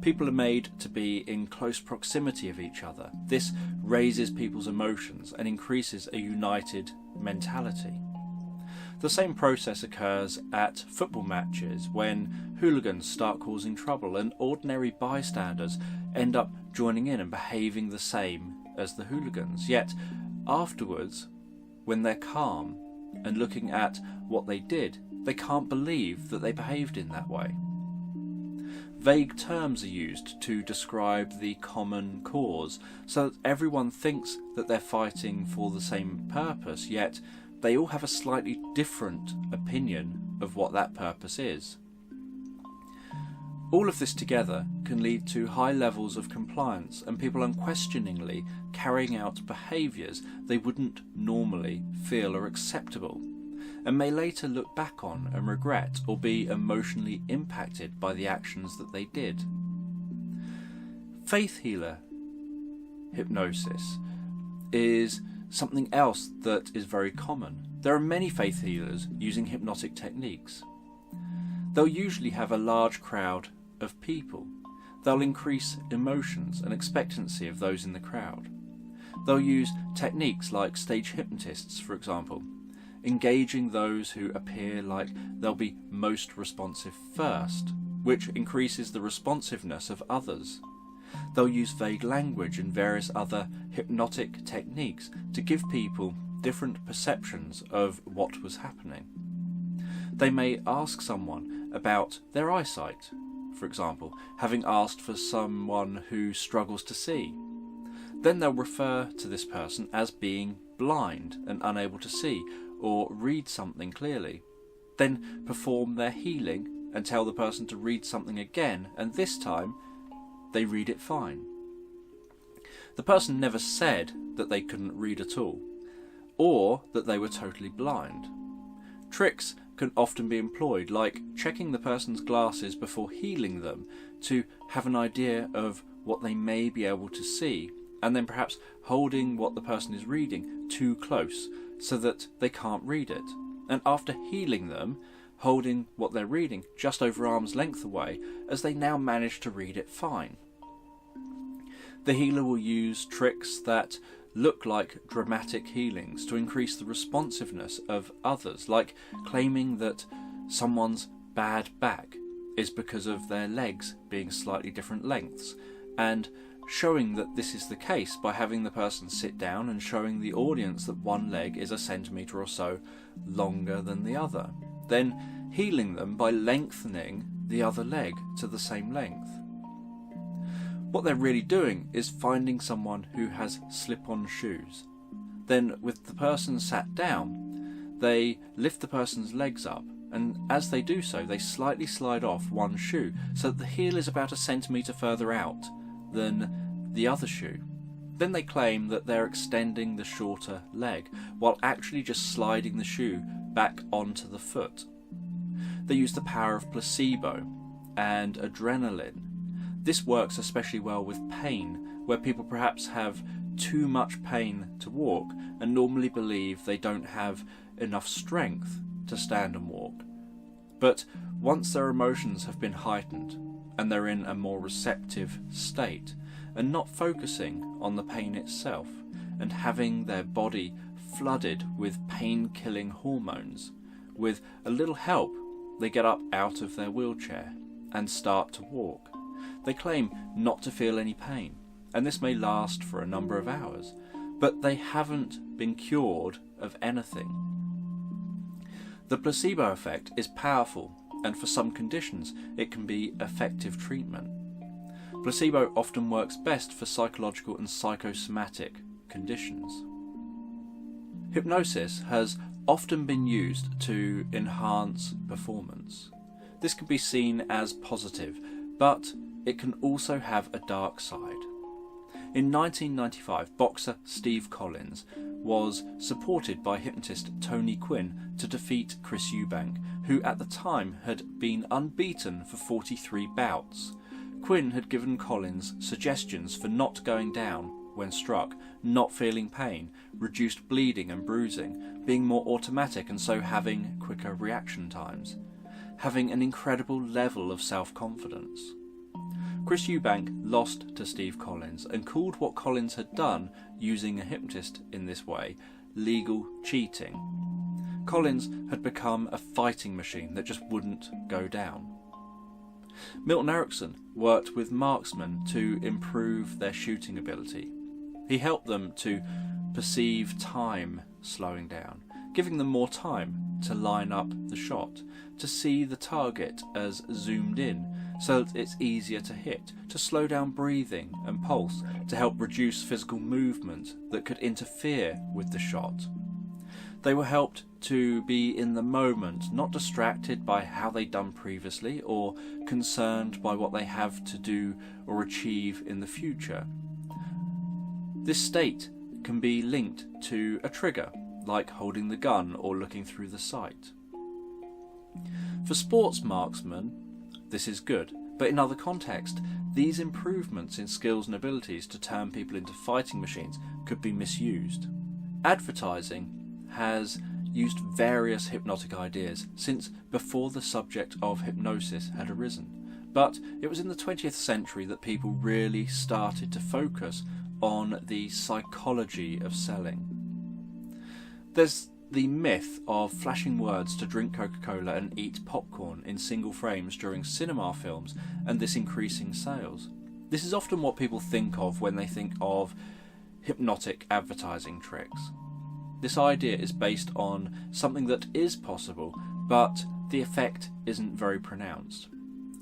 People are made to be in close proximity of each other. This raises people's emotions and increases a united mentality. The same process occurs at football matches when hooligans start causing trouble and ordinary bystanders end up joining in and behaving the same as the hooligans. Yet afterwards, when they're calm and looking at what they did, they can't believe that they behaved in that way. Vague terms are used to describe the common cause, so that everyone thinks that they're fighting for the same purpose, yet they all have a slightly different opinion of what that purpose is. All of this together can lead to high levels of compliance and people unquestioningly carrying out behaviours they wouldn't normally feel are acceptable, and may later look back on and regret or be emotionally impacted by the actions that they did. Faith healer hypnosis is something else that is very common. There are many faith healers using hypnotic techniques. They'll usually have a large crowd of people. They'll increase emotions and expectancy of those in the crowd. They'll use techniques like stage hypnotists, for example, engaging those who appear like they'll be most responsive first, which increases the responsiveness of others. They'll use vague language and various other hypnotic techniques to give people different perceptions of what was happening. They may ask someone about their eyesight, for example, having asked for someone who struggles to see. Then they'll refer to this person as being blind and unable to see or read something clearly. Then perform their healing and tell the person to read something again, and this time they read it fine. The person never said that they couldn't read at all, or that they were totally blind. Tricks can often be employed, like checking the person's glasses before healing them to have an idea of what they may be able to see, and then perhaps holding what the person is reading too close so that they can't read it, and after healing them, holding what they're reading just over arm's length away as they now manage to read it fine. The healer will use tricks that look like dramatic healings to increase the responsiveness of others, like claiming that someone's bad back is because of their legs being slightly different lengths, and showing that this is the case by having the person sit down and showing the audience that one leg is a centimetre or so longer than the other, then healing them by lengthening the other leg to the same length. What they're really doing is finding someone who has slip-on shoes. Then, with the person sat down, they lift the person's legs up, and as they do so, they slightly slide off one shoe so that the heel is about 1 centimetre further out than the other shoe. Then they claim that they're extending the shorter leg, while actually just sliding the shoe back onto the foot. They use the power of placebo and adrenaline. This works especially well with pain, where people perhaps have too much pain to walk and normally believe they don't have enough strength to stand and walk. But once their emotions have been heightened and they're in a more receptive state and not focusing on the pain itself and having their body flooded with pain-killing hormones, with a little help they get up out of their wheelchair and start to walk. They claim not to feel any pain, and this may last for a number of hours, but they haven't been cured of anything. The placebo effect is powerful, and for some conditions it can be effective treatment. Placebo often works best for psychological and psychosomatic conditions. Hypnosis has often been used to enhance performance. This can be seen as positive, but it can also have a dark side. In 1995, boxer Steve Collins was supported by hypnotist Tony Quinn to defeat Chris Eubank, who at the time had been unbeaten for 43 bouts. Quinn had given Collins suggestions for not going down when struck, not feeling pain, reduced bleeding and bruising, being more automatic and so having quicker reaction times, having an incredible level of self-confidence. Chris Eubank lost to Steve Collins and called what Collins had done, using a hypnotist in this way, legal cheating. Collins had become a fighting machine that just wouldn't go down. Milton Erickson worked with marksmen to improve their shooting ability. He helped them to perceive time slowing down, giving them more time to line up the shot, to see the target as zoomed in so that it's easier to hit, to slow down breathing and pulse to help reduce physical movement that could interfere with the shot. They were helped to be in the moment, not distracted by how they'd done previously or concerned by what they have to do or achieve in the future. This state can be linked to a trigger, like holding the gun or looking through the sight. For sports marksmen, this is good, but in other contexts, these improvements in skills and abilities to turn people into fighting machines could be misused. Advertising has used various hypnotic ideas since before the subject of hypnosis had arisen, but it was in the 20th century that people really started to focus on the psychology of selling. There's the myth of flashing words to drink Coca-Cola and eat popcorn in single frames during cinema films and this increasing sales. This is often what people think of when they think of hypnotic advertising tricks. This idea is based on something that is possible, but the effect isn't very pronounced,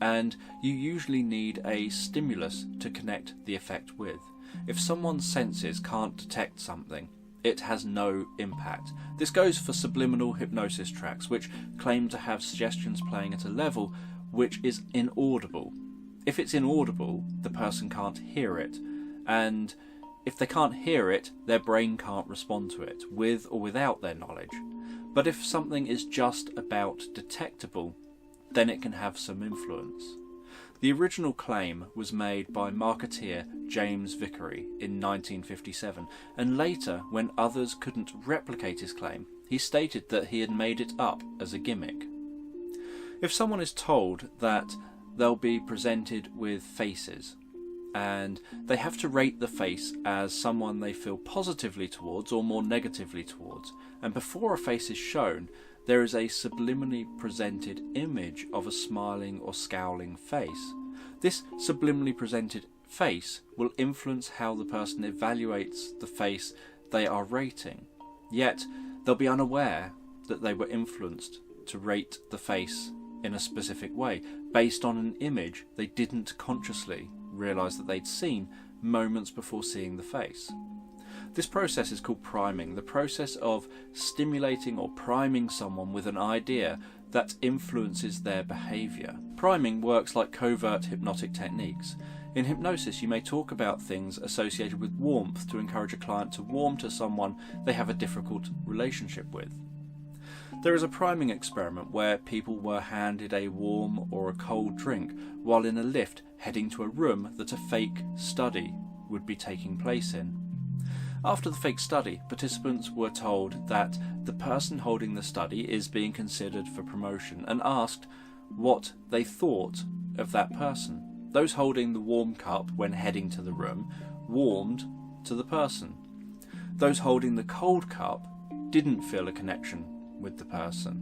and you usually need a stimulus to connect the effect with. If someone's senses can't detect something, it has no impact. This goes for subliminal hypnosis tracks, which claim to have suggestions playing at a level which is inaudible. If it's inaudible, the person can't hear it, and if they can't hear it, their brain can't respond to it, with or without their knowledge. But if something is just about detectable, then it can have some influence. The original claim was made by marketeer James Vickery in 1957, and later, when others couldn't replicate his claim, he stated that he had made it up as a gimmick. If someone is told that they'll be presented with faces, and they have to rate the face as someone they feel positively towards or more negatively towards, and before a face is shown, there is a subliminally presented image of a smiling or scowling face. This subliminally presented face will influence how the person evaluates the face they are rating, yet they'll be unaware that they were influenced to rate the face in a specific way based on an image they didn't consciously realise that they'd seen moments before seeing the face. This process is called priming, the process of stimulating or priming someone with an idea that influences their behaviour. Priming works like covert hypnotic techniques. In hypnosis, you may talk about things associated with warmth to encourage a client to warm to someone they have a difficult relationship with. There is a priming experiment where people were handed a warm or a cold drink while in a lift heading to a room that a fake study would be taking place in. After the fake study, participants were told that the person holding the study is being considered for promotion and asked what they thought of that person. Those holding the warm cup when heading to the room warmed to the person. Those holding the cold cup didn't feel a connection with the person.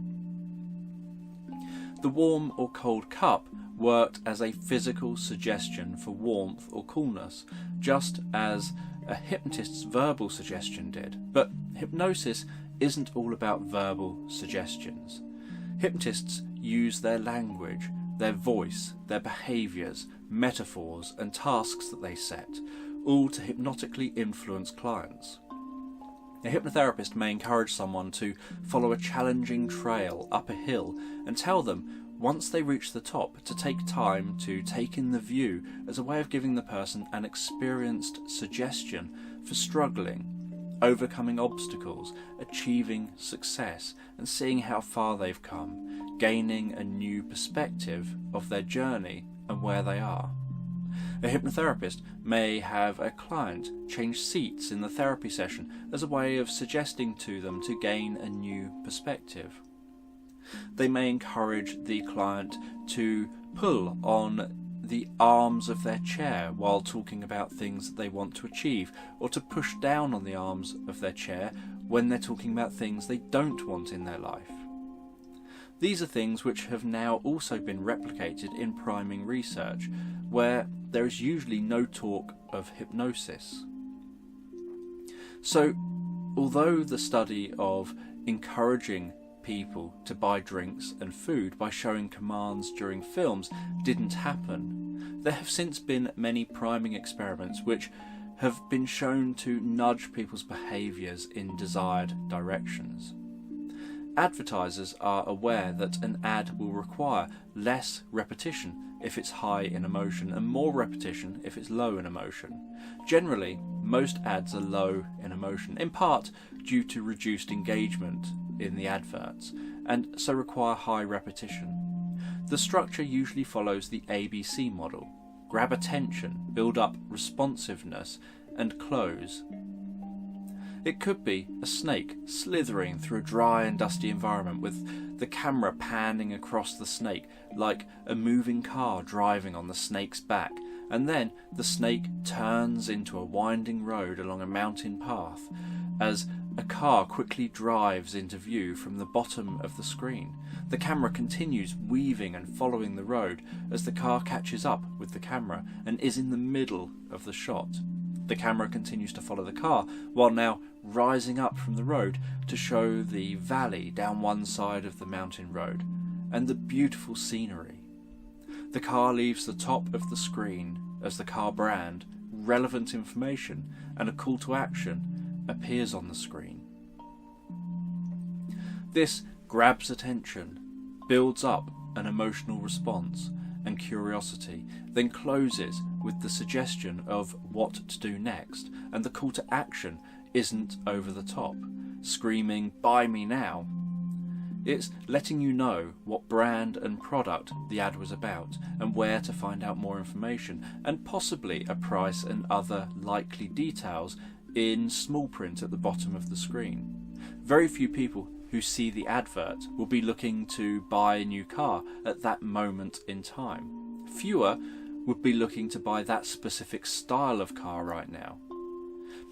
The warm or cold cup worked as a physical suggestion for warmth or coolness, just as a hypnotist's verbal suggestion did. But hypnosis isn't all about verbal suggestions. Hypnotists use their language, their voice, their behaviours, metaphors and tasks that they set, all to hypnotically influence clients. A hypnotherapist may encourage someone to follow a challenging trail up a hill and tell them, once they reach the top, to take time to take in the view as a way of giving the person an experienced suggestion for struggling, overcoming obstacles, achieving success, and seeing how far they've come, gaining a new perspective of their journey and where they are. A hypnotherapist may have a client change seats in the therapy session as a way of suggesting to them to gain a new perspective. They may encourage the client to pull on the arms of their chair while talking about things that they want to achieve, or to push down on the arms of their chair when they're talking about things they don't want in their life. These are things which have now also been replicated in priming research, where there is usually no talk of hypnosis. So, although the study of encouraging people to buy drinks and food by showing commands during films didn't happen, there have since been many priming experiments which have been shown to nudge people's behaviours in desired directions. Advertisers are aware that an ad will require less repetition if it's high in emotion and more repetition if it's low in emotion. Generally, most ads are low in emotion, in part due to reduced engagement in the adverts, and so require high repetition. The structure usually follows the ABC model: grab attention, build up responsiveness, and close. It could be a snake slithering through a dry and dusty environment with the camera panning across the snake like a moving car driving on the snake's back, and then the snake turns into a winding road along a mountain path as a car quickly drives into view from the bottom of the screen. The camera continues weaving and following the road as the car catches up with the camera and is in the middle of the shot. The camera continues to follow the car, while now rising up from the road to show the valley down one side of the mountain road, and the beautiful scenery. The car leaves the top of the screen as the car brand, relevant information, and a call to action appears on the screen. This grabs attention, builds up an emotional response and curiosity, then closes with the suggestion of what to do next, and the call to action isn't over the top, screaming, "Buy me now." It's letting you know what brand and product the ad was about, and where to find out more information, and possibly a price and other likely details in small print at the bottom of the screen. Very few people who see the advert will be looking to buy a new car at that moment in time. Fewer would be looking to buy that specific style of car right now.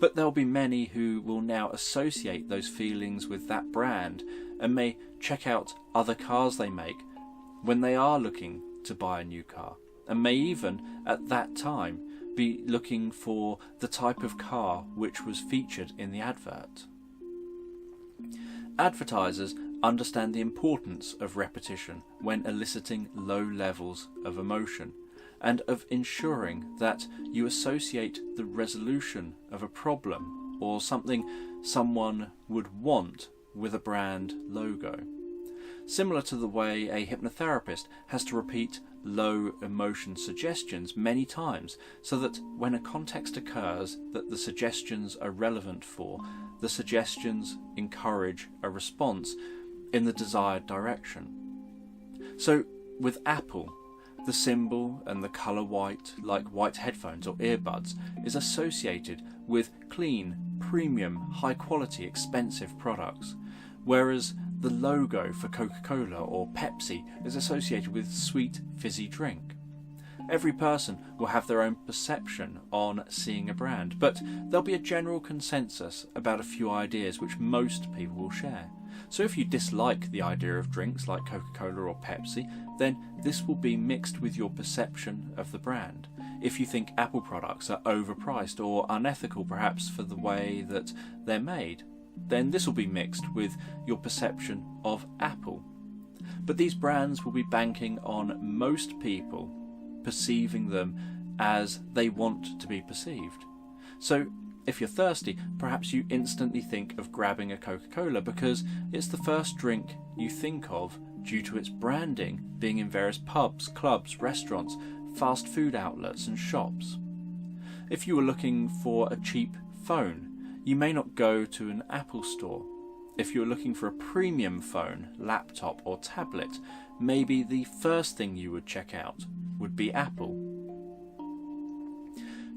But there'll be many who will now associate those feelings with that brand and may check out other cars they make when they are looking to buy a new car, and may even at that time be looking for the type of car which was featured in the advert. Advertisers understand the importance of repetition when eliciting low levels of emotion, and of ensuring that you associate the resolution of a problem or something someone would want with a brand logo. Similar to the way a hypnotherapist has to repeat low emotion suggestions many times so that when a context occurs that the suggestions are relevant for, the suggestions encourage a response in the desired direction. So with Apple, the symbol and the colour white, like white headphones or earbuds, is associated with clean, premium, high quality, expensive products, whereas the logo for Coca-Cola or Pepsi is associated with sweet, fizzy drink. Every person will have their own perception on seeing a brand, but there'll be a general consensus about a few ideas which most people will share. So if you dislike the idea of drinks like Coca-Cola or Pepsi, then this will be mixed with your perception of the brand. If you think Apple products are overpriced or unethical perhaps for the way that they're made, then this will be mixed with your perception of Apple. But these brands will be banking on most people perceiving them as they want to be perceived. So if you're thirsty, perhaps you instantly think of grabbing a Coca-Cola because it's the first drink you think of due to its branding being in various pubs, clubs, restaurants, fast food outlets and shops. If you were looking for a cheap phone, you may not go to an Apple store. If you're looking for a premium phone, laptop or tablet, maybe the first thing you would check out would be Apple.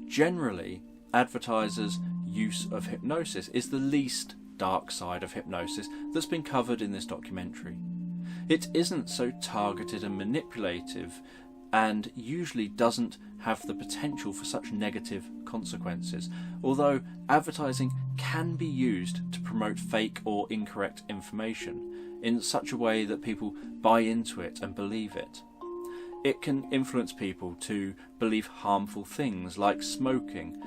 Generally, advertisers' use of hypnosis is the least dark side of hypnosis that's been covered in this documentary. It isn't so targeted and manipulative, and usually doesn't have the potential for such negative consequences, although advertising can be used to promote fake or incorrect information in such a way that people buy into it and believe it. It can influence people to believe harmful things like smoking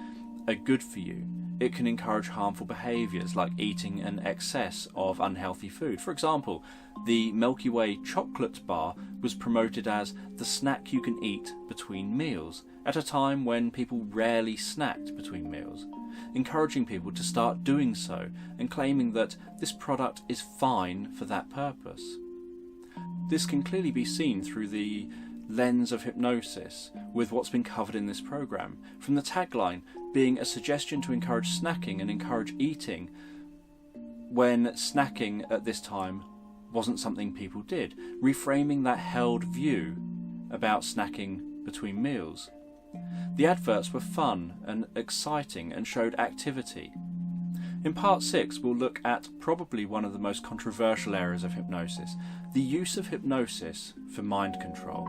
are good for you. It can encourage harmful behaviours like eating an excess of unhealthy food. For example, the Milky Way chocolate bar was promoted as the snack you can eat between meals, at a time when people rarely snacked between meals, encouraging people to start doing so and claiming that this product is fine for that purpose. This can clearly be seen through the lens of hypnosis with what's been covered in this program, from the tagline being a suggestion to encourage snacking and encourage eating when snacking at this time wasn't something people did, reframing that held view about snacking between meals. The adverts were fun and exciting and showed activity. In part 6 we'll look at probably one of the most controversial areas of hypnosis, the use of hypnosis for mind control.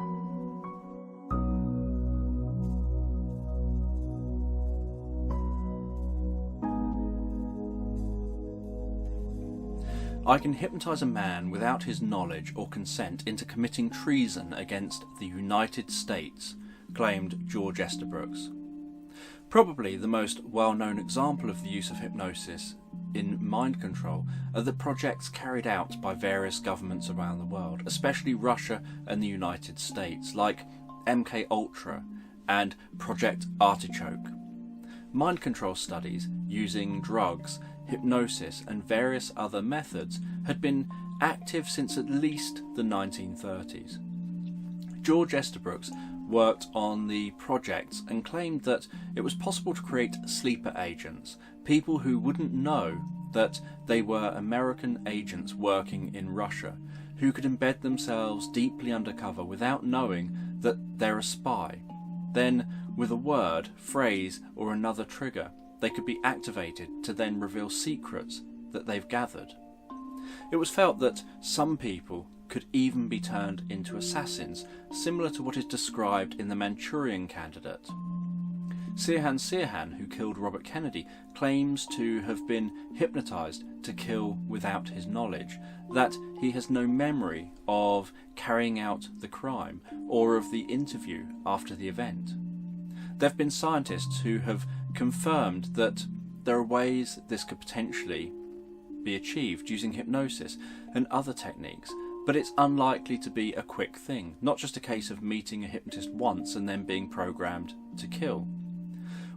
I can hypnotise a man without his knowledge or consent into committing treason against the United States, claimed George Estabrooks. Probably the most well-known example of the use of hypnosis in mind control are the projects carried out by various governments around the world, especially Russia and the United States, like MK and Project Artichoke. Mind control studies using drugs, hypnosis and various other methods had been active since at least the 1930s. George Estabrooks worked on the projects and claimed that it was possible to create sleeper agents, people who wouldn't know that they were American agents working in Russia, who could embed themselves deeply undercover without knowing that they're a spy. Then, with a word, phrase or another trigger, they could be activated to then reveal secrets that they've gathered. It was felt that some people could even be turned into assassins, similar to what is described in The Manchurian Candidate. Sirhan, who killed Robert Kennedy, claims to have been hypnotised to kill without his knowledge, that he has no memory of carrying out the crime or of the interview after the event. There have been scientists who have confirmed that there are ways this could potentially be achieved using hypnosis and other techniques, But it's unlikely to be a quick thing, not just a case of meeting a hypnotist once and then being programmed to kill.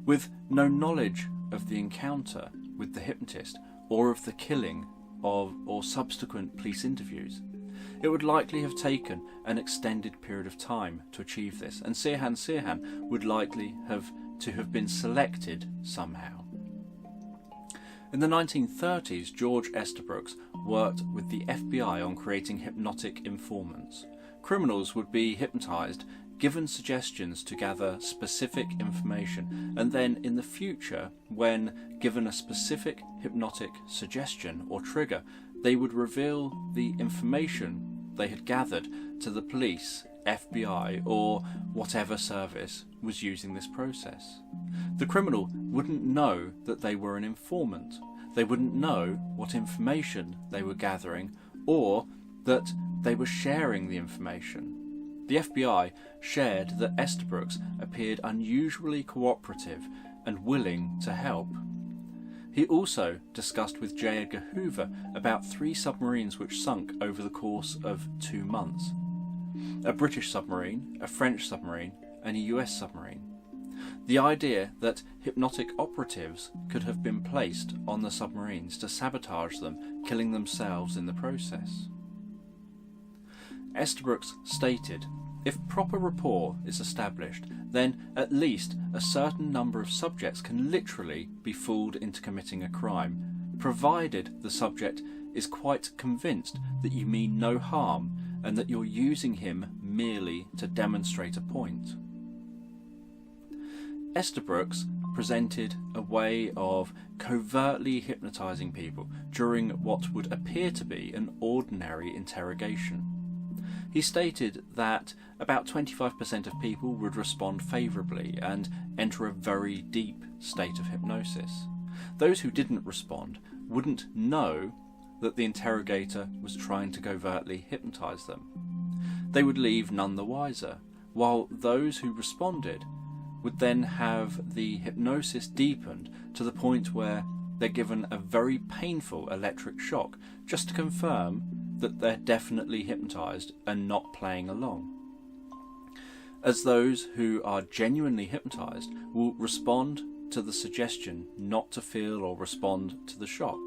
With no knowledge of the encounter with the hypnotist or of the killing of or subsequent police interviews, it would likely have taken an extended period of time to achieve this, and Sirhan would likely have been selected somehow. In the 1930s, George Estabrooks worked with the FBI on creating hypnotic informants. Criminals would be hypnotized, given suggestions to gather specific information, and then in the future, when given a specific hypnotic suggestion or trigger, they would reveal the information they had gathered to the police, FBI, or whatever service was using this process. The criminal wouldn't know that they were an informant. They wouldn't know what information they were gathering, or that they were sharing the information. The FBI shared that Estabrooks appeared unusually cooperative and willing to help. He also discussed with J. Edgar Hoover about 3 submarines which sunk over the course of 2 months. A British submarine, a French submarine, and a US submarine. The idea that hypnotic operatives could have been placed on the submarines to sabotage them, killing themselves in the process. Estabrooks stated, "If proper rapport is established, then at least a certain number of subjects can literally be fooled into committing a crime, provided the subject is quite convinced that you mean no harm and that you're using him merely to demonstrate a point." Estabrooks presented a way of covertly hypnotizing people during what would appear to be an ordinary interrogation. He stated that about 25% of people would respond favourably and enter a very deep state of hypnosis. Those who didn't respond wouldn't know that the interrogator was trying to covertly hypnotise them. They would leave none the wiser, while those who responded would then have the hypnosis deepened to the point where they're given a very painful electric shock just to confirm that they're definitely hypnotised and not playing along. As those who are genuinely hypnotised will respond to the suggestion not to feel or respond to the shock.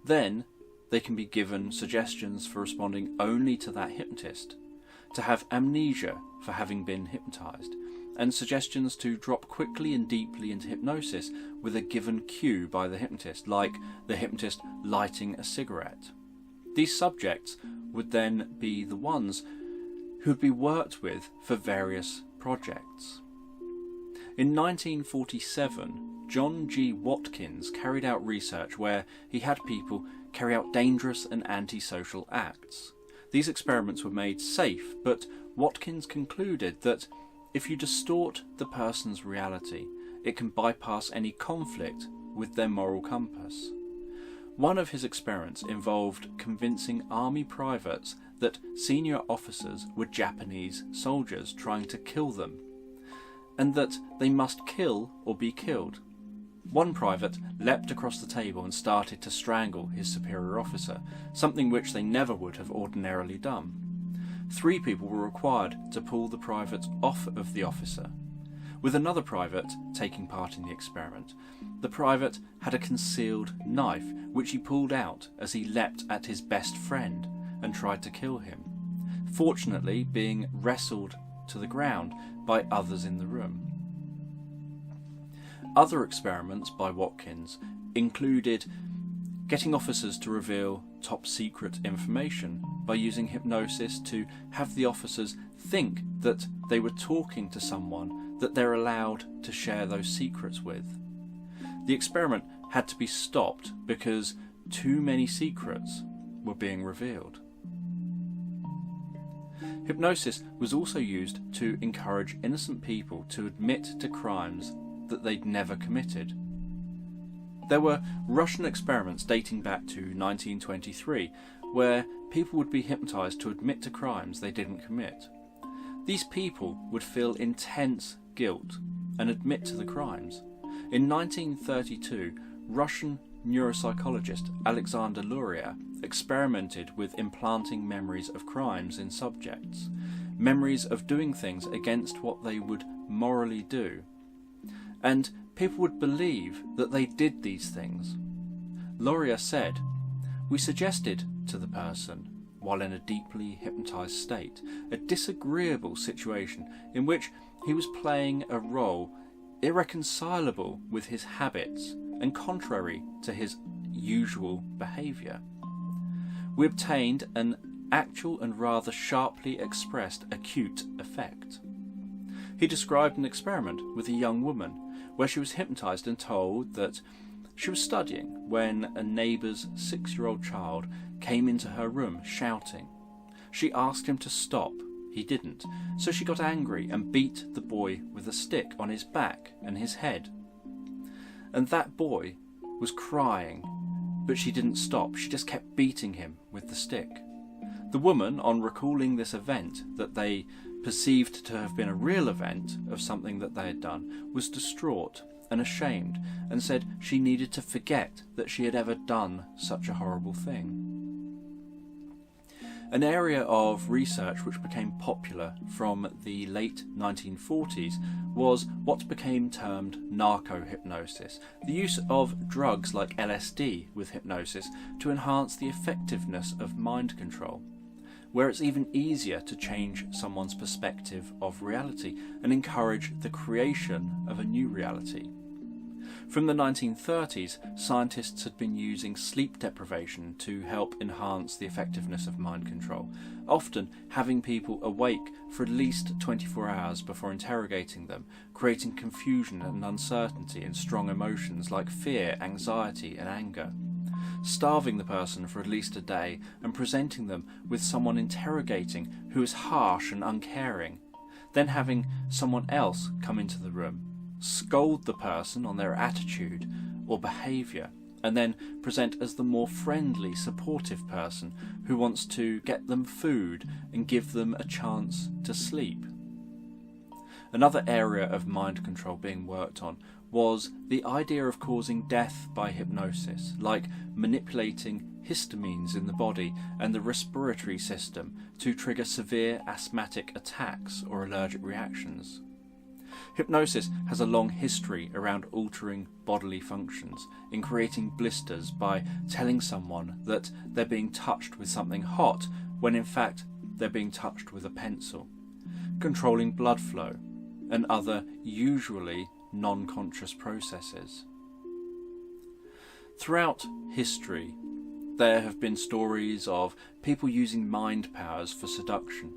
Then they can be given suggestions for responding only to that hypnotist, to have amnesia for having been hypnotised, and suggestions to drop quickly and deeply into hypnosis with a given cue by the hypnotist, like the hypnotist lighting a cigarette. These subjects would then be the ones who would be worked with for various projects. In 1947, John G. Watkins carried out research where he had people carry out dangerous and antisocial acts. These experiments were made safe, but Watkins concluded that if you distort the person's reality, it can bypass any conflict with their moral compass. One of his experiments involved convincing army privates that senior officers were Japanese soldiers trying to kill them, and that they must kill or be killed. One private leapt across the table and started to strangle his superior officer, something which they never would have ordinarily done. 3 people were required to pull the private off of the officer. With another private taking part in the experiment, the private had a concealed knife which he pulled out as he leapt at his best friend and tried to kill him, fortunately being wrestled to the ground by others in the room. Other experiments by Watkins included getting officers to reveal top secret information by using hypnosis to have the officers think that they were talking to someone that they're allowed to share those secrets with. The experiment had to be stopped because too many secrets were being revealed. Hypnosis was also used to encourage innocent people to admit to crimes that they'd never committed. There were Russian experiments dating back to 1923 where people would be hypnotised to admit to crimes they didn't commit. These people would feel intense guilt and admit to the crimes. In 1932, Russian neuropsychologist Alexander Luria experimented with implanting memories of crimes in subjects, memories of doing things against what they would morally do. And people would believe that they did these things. Loria said, "We suggested to the person, while in a deeply hypnotized state, a disagreeable situation in which he was playing a role irreconcilable with his habits and contrary to his usual behaviour. We obtained an actual and rather sharply expressed acute effect." He described an experiment with a young woman where she was hypnotised and told that she was studying when a neighbour's 6-year-old child came into her room shouting. She asked him to stop. He didn't, so she got angry and beat the boy with a stick on his back and his head. And that boy was crying, but she didn't stop. She just kept beating him with the stick. The woman, on recalling this event that they perceived to have been a real event of something that they had done, was distraught and ashamed and said she needed to forget that she had ever done such a horrible thing. An area of research which became popular from the late 1940s was what became termed narco-hypnosis, the use of drugs like LSD with hypnosis to enhance the effectiveness of mind control, where it's even easier to change someone's perspective of reality and encourage the creation of a new reality. From the 1930s, scientists had been using sleep deprivation to help enhance the effectiveness of mind control, often having people awake for at least 24 hours before interrogating them, creating confusion and uncertainty and strong emotions like fear, anxiety and anger. Starving the person for at least a day and presenting them with someone interrogating who is harsh and uncaring, then having someone else come into the room, scold the person on their attitude or behaviour, and then present as the more friendly, supportive person who wants to get them food and give them a chance to sleep. Another area of mind control being worked on was the idea of causing death by hypnosis, like manipulating histamines in the body and the respiratory system to trigger severe asthmatic attacks or allergic reactions. Hypnosis has a long history around altering bodily functions, in creating blisters by telling someone that they're being touched with something hot when in fact they're being touched with a pencil, controlling blood flow, and other usually non-conscious processes. Throughout history, there have been stories of people using mind powers for seduction.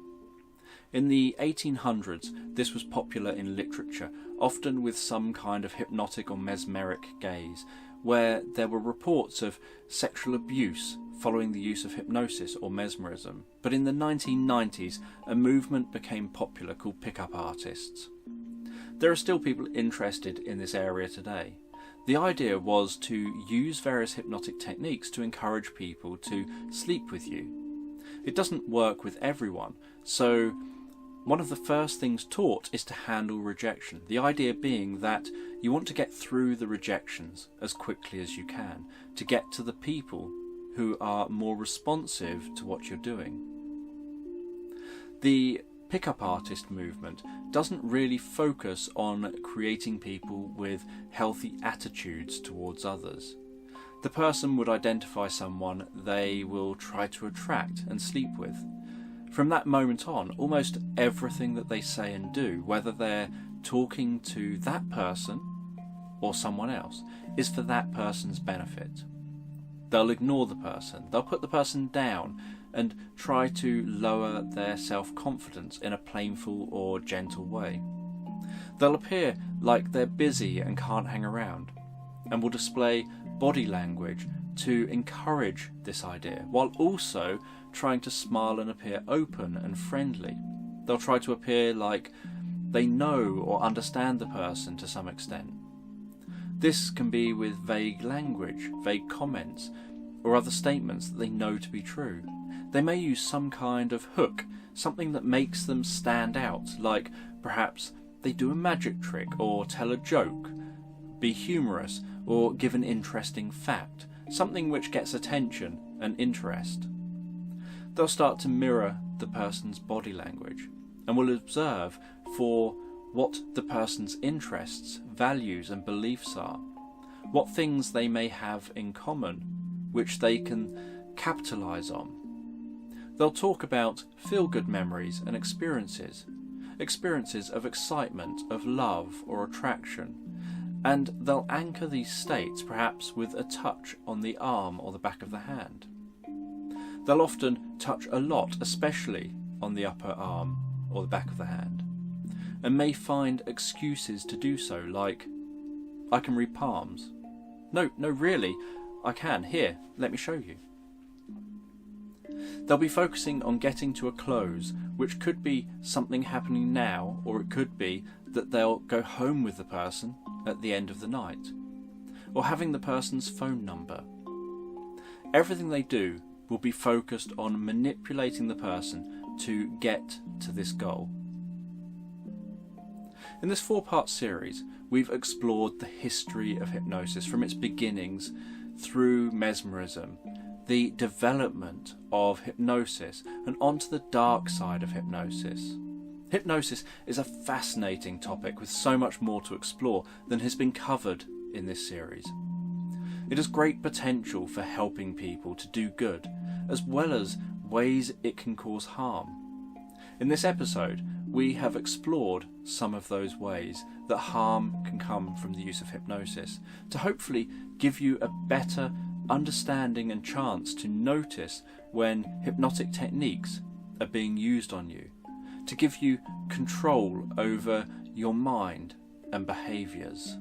In the 1800s, this was popular in literature, often with some kind of hypnotic or mesmeric gaze, where there were reports of sexual abuse following the use of hypnosis or mesmerism. But in the 1990s, a movement became popular called pickup artists. There are still people interested in this area today. The idea was to use various hypnotic techniques to encourage people to sleep with you. It doesn't work with everyone, so one of the first things taught is to handle rejection, the idea being that you want to get through the rejections as quickly as you can, to get to the people who are more responsive to what you're doing. The pickup artist movement doesn't really focus on creating people with healthy attitudes towards others. The person would identify someone they will try to attract and sleep with. From that moment on, almost everything that they say and do, whether they're talking to that person or someone else, is for that person's benefit. They'll ignore the person, they'll put the person down and try to lower their self-confidence in a playful or gentle way. They'll appear like they're busy and can't hang around, and will display body language to encourage this idea, while also trying to smile and appear open and friendly. They'll try to appear like they know or understand the person to some extent. This can be with vague language, vague comments, or other statements that they know to be true. They may use some kind of hook, something that makes them stand out, like perhaps they do a magic trick or tell a joke, be humorous or give an interesting fact, something which gets attention and interest. They'll start to mirror the person's body language and will observe for what the person's interests, values and beliefs are, what things they may have in common which they can capitalise on. They'll talk about feel-good memories and experiences of excitement, of love or attraction, and they'll anchor these states perhaps with a touch on the arm or the back of the hand. They'll often touch a lot, especially on the upper arm or the back of the hand, and may find excuses to do so, like, I can read palms. No, really, I can. Here, let me show you. They'll be focusing on getting to a close, which could be something happening now, or it could be that they'll go home with the person at the end of the night, or having the person's phone number. Everything they do will be focused on manipulating the person to get to this goal. In this 4-part series, we've explored the history of hypnosis from its beginnings through mesmerism, the development of hypnosis, and onto the dark side of hypnosis. Hypnosis is a fascinating topic with so much more to explore than has been covered in this series. It has great potential for helping people to do good, as well as ways it can cause harm. In this episode, we have explored some of those ways that harm can come from the use of hypnosis, to hopefully give you a better understanding and chance to notice when hypnotic techniques are being used on you, to give you control over your mind and behaviours.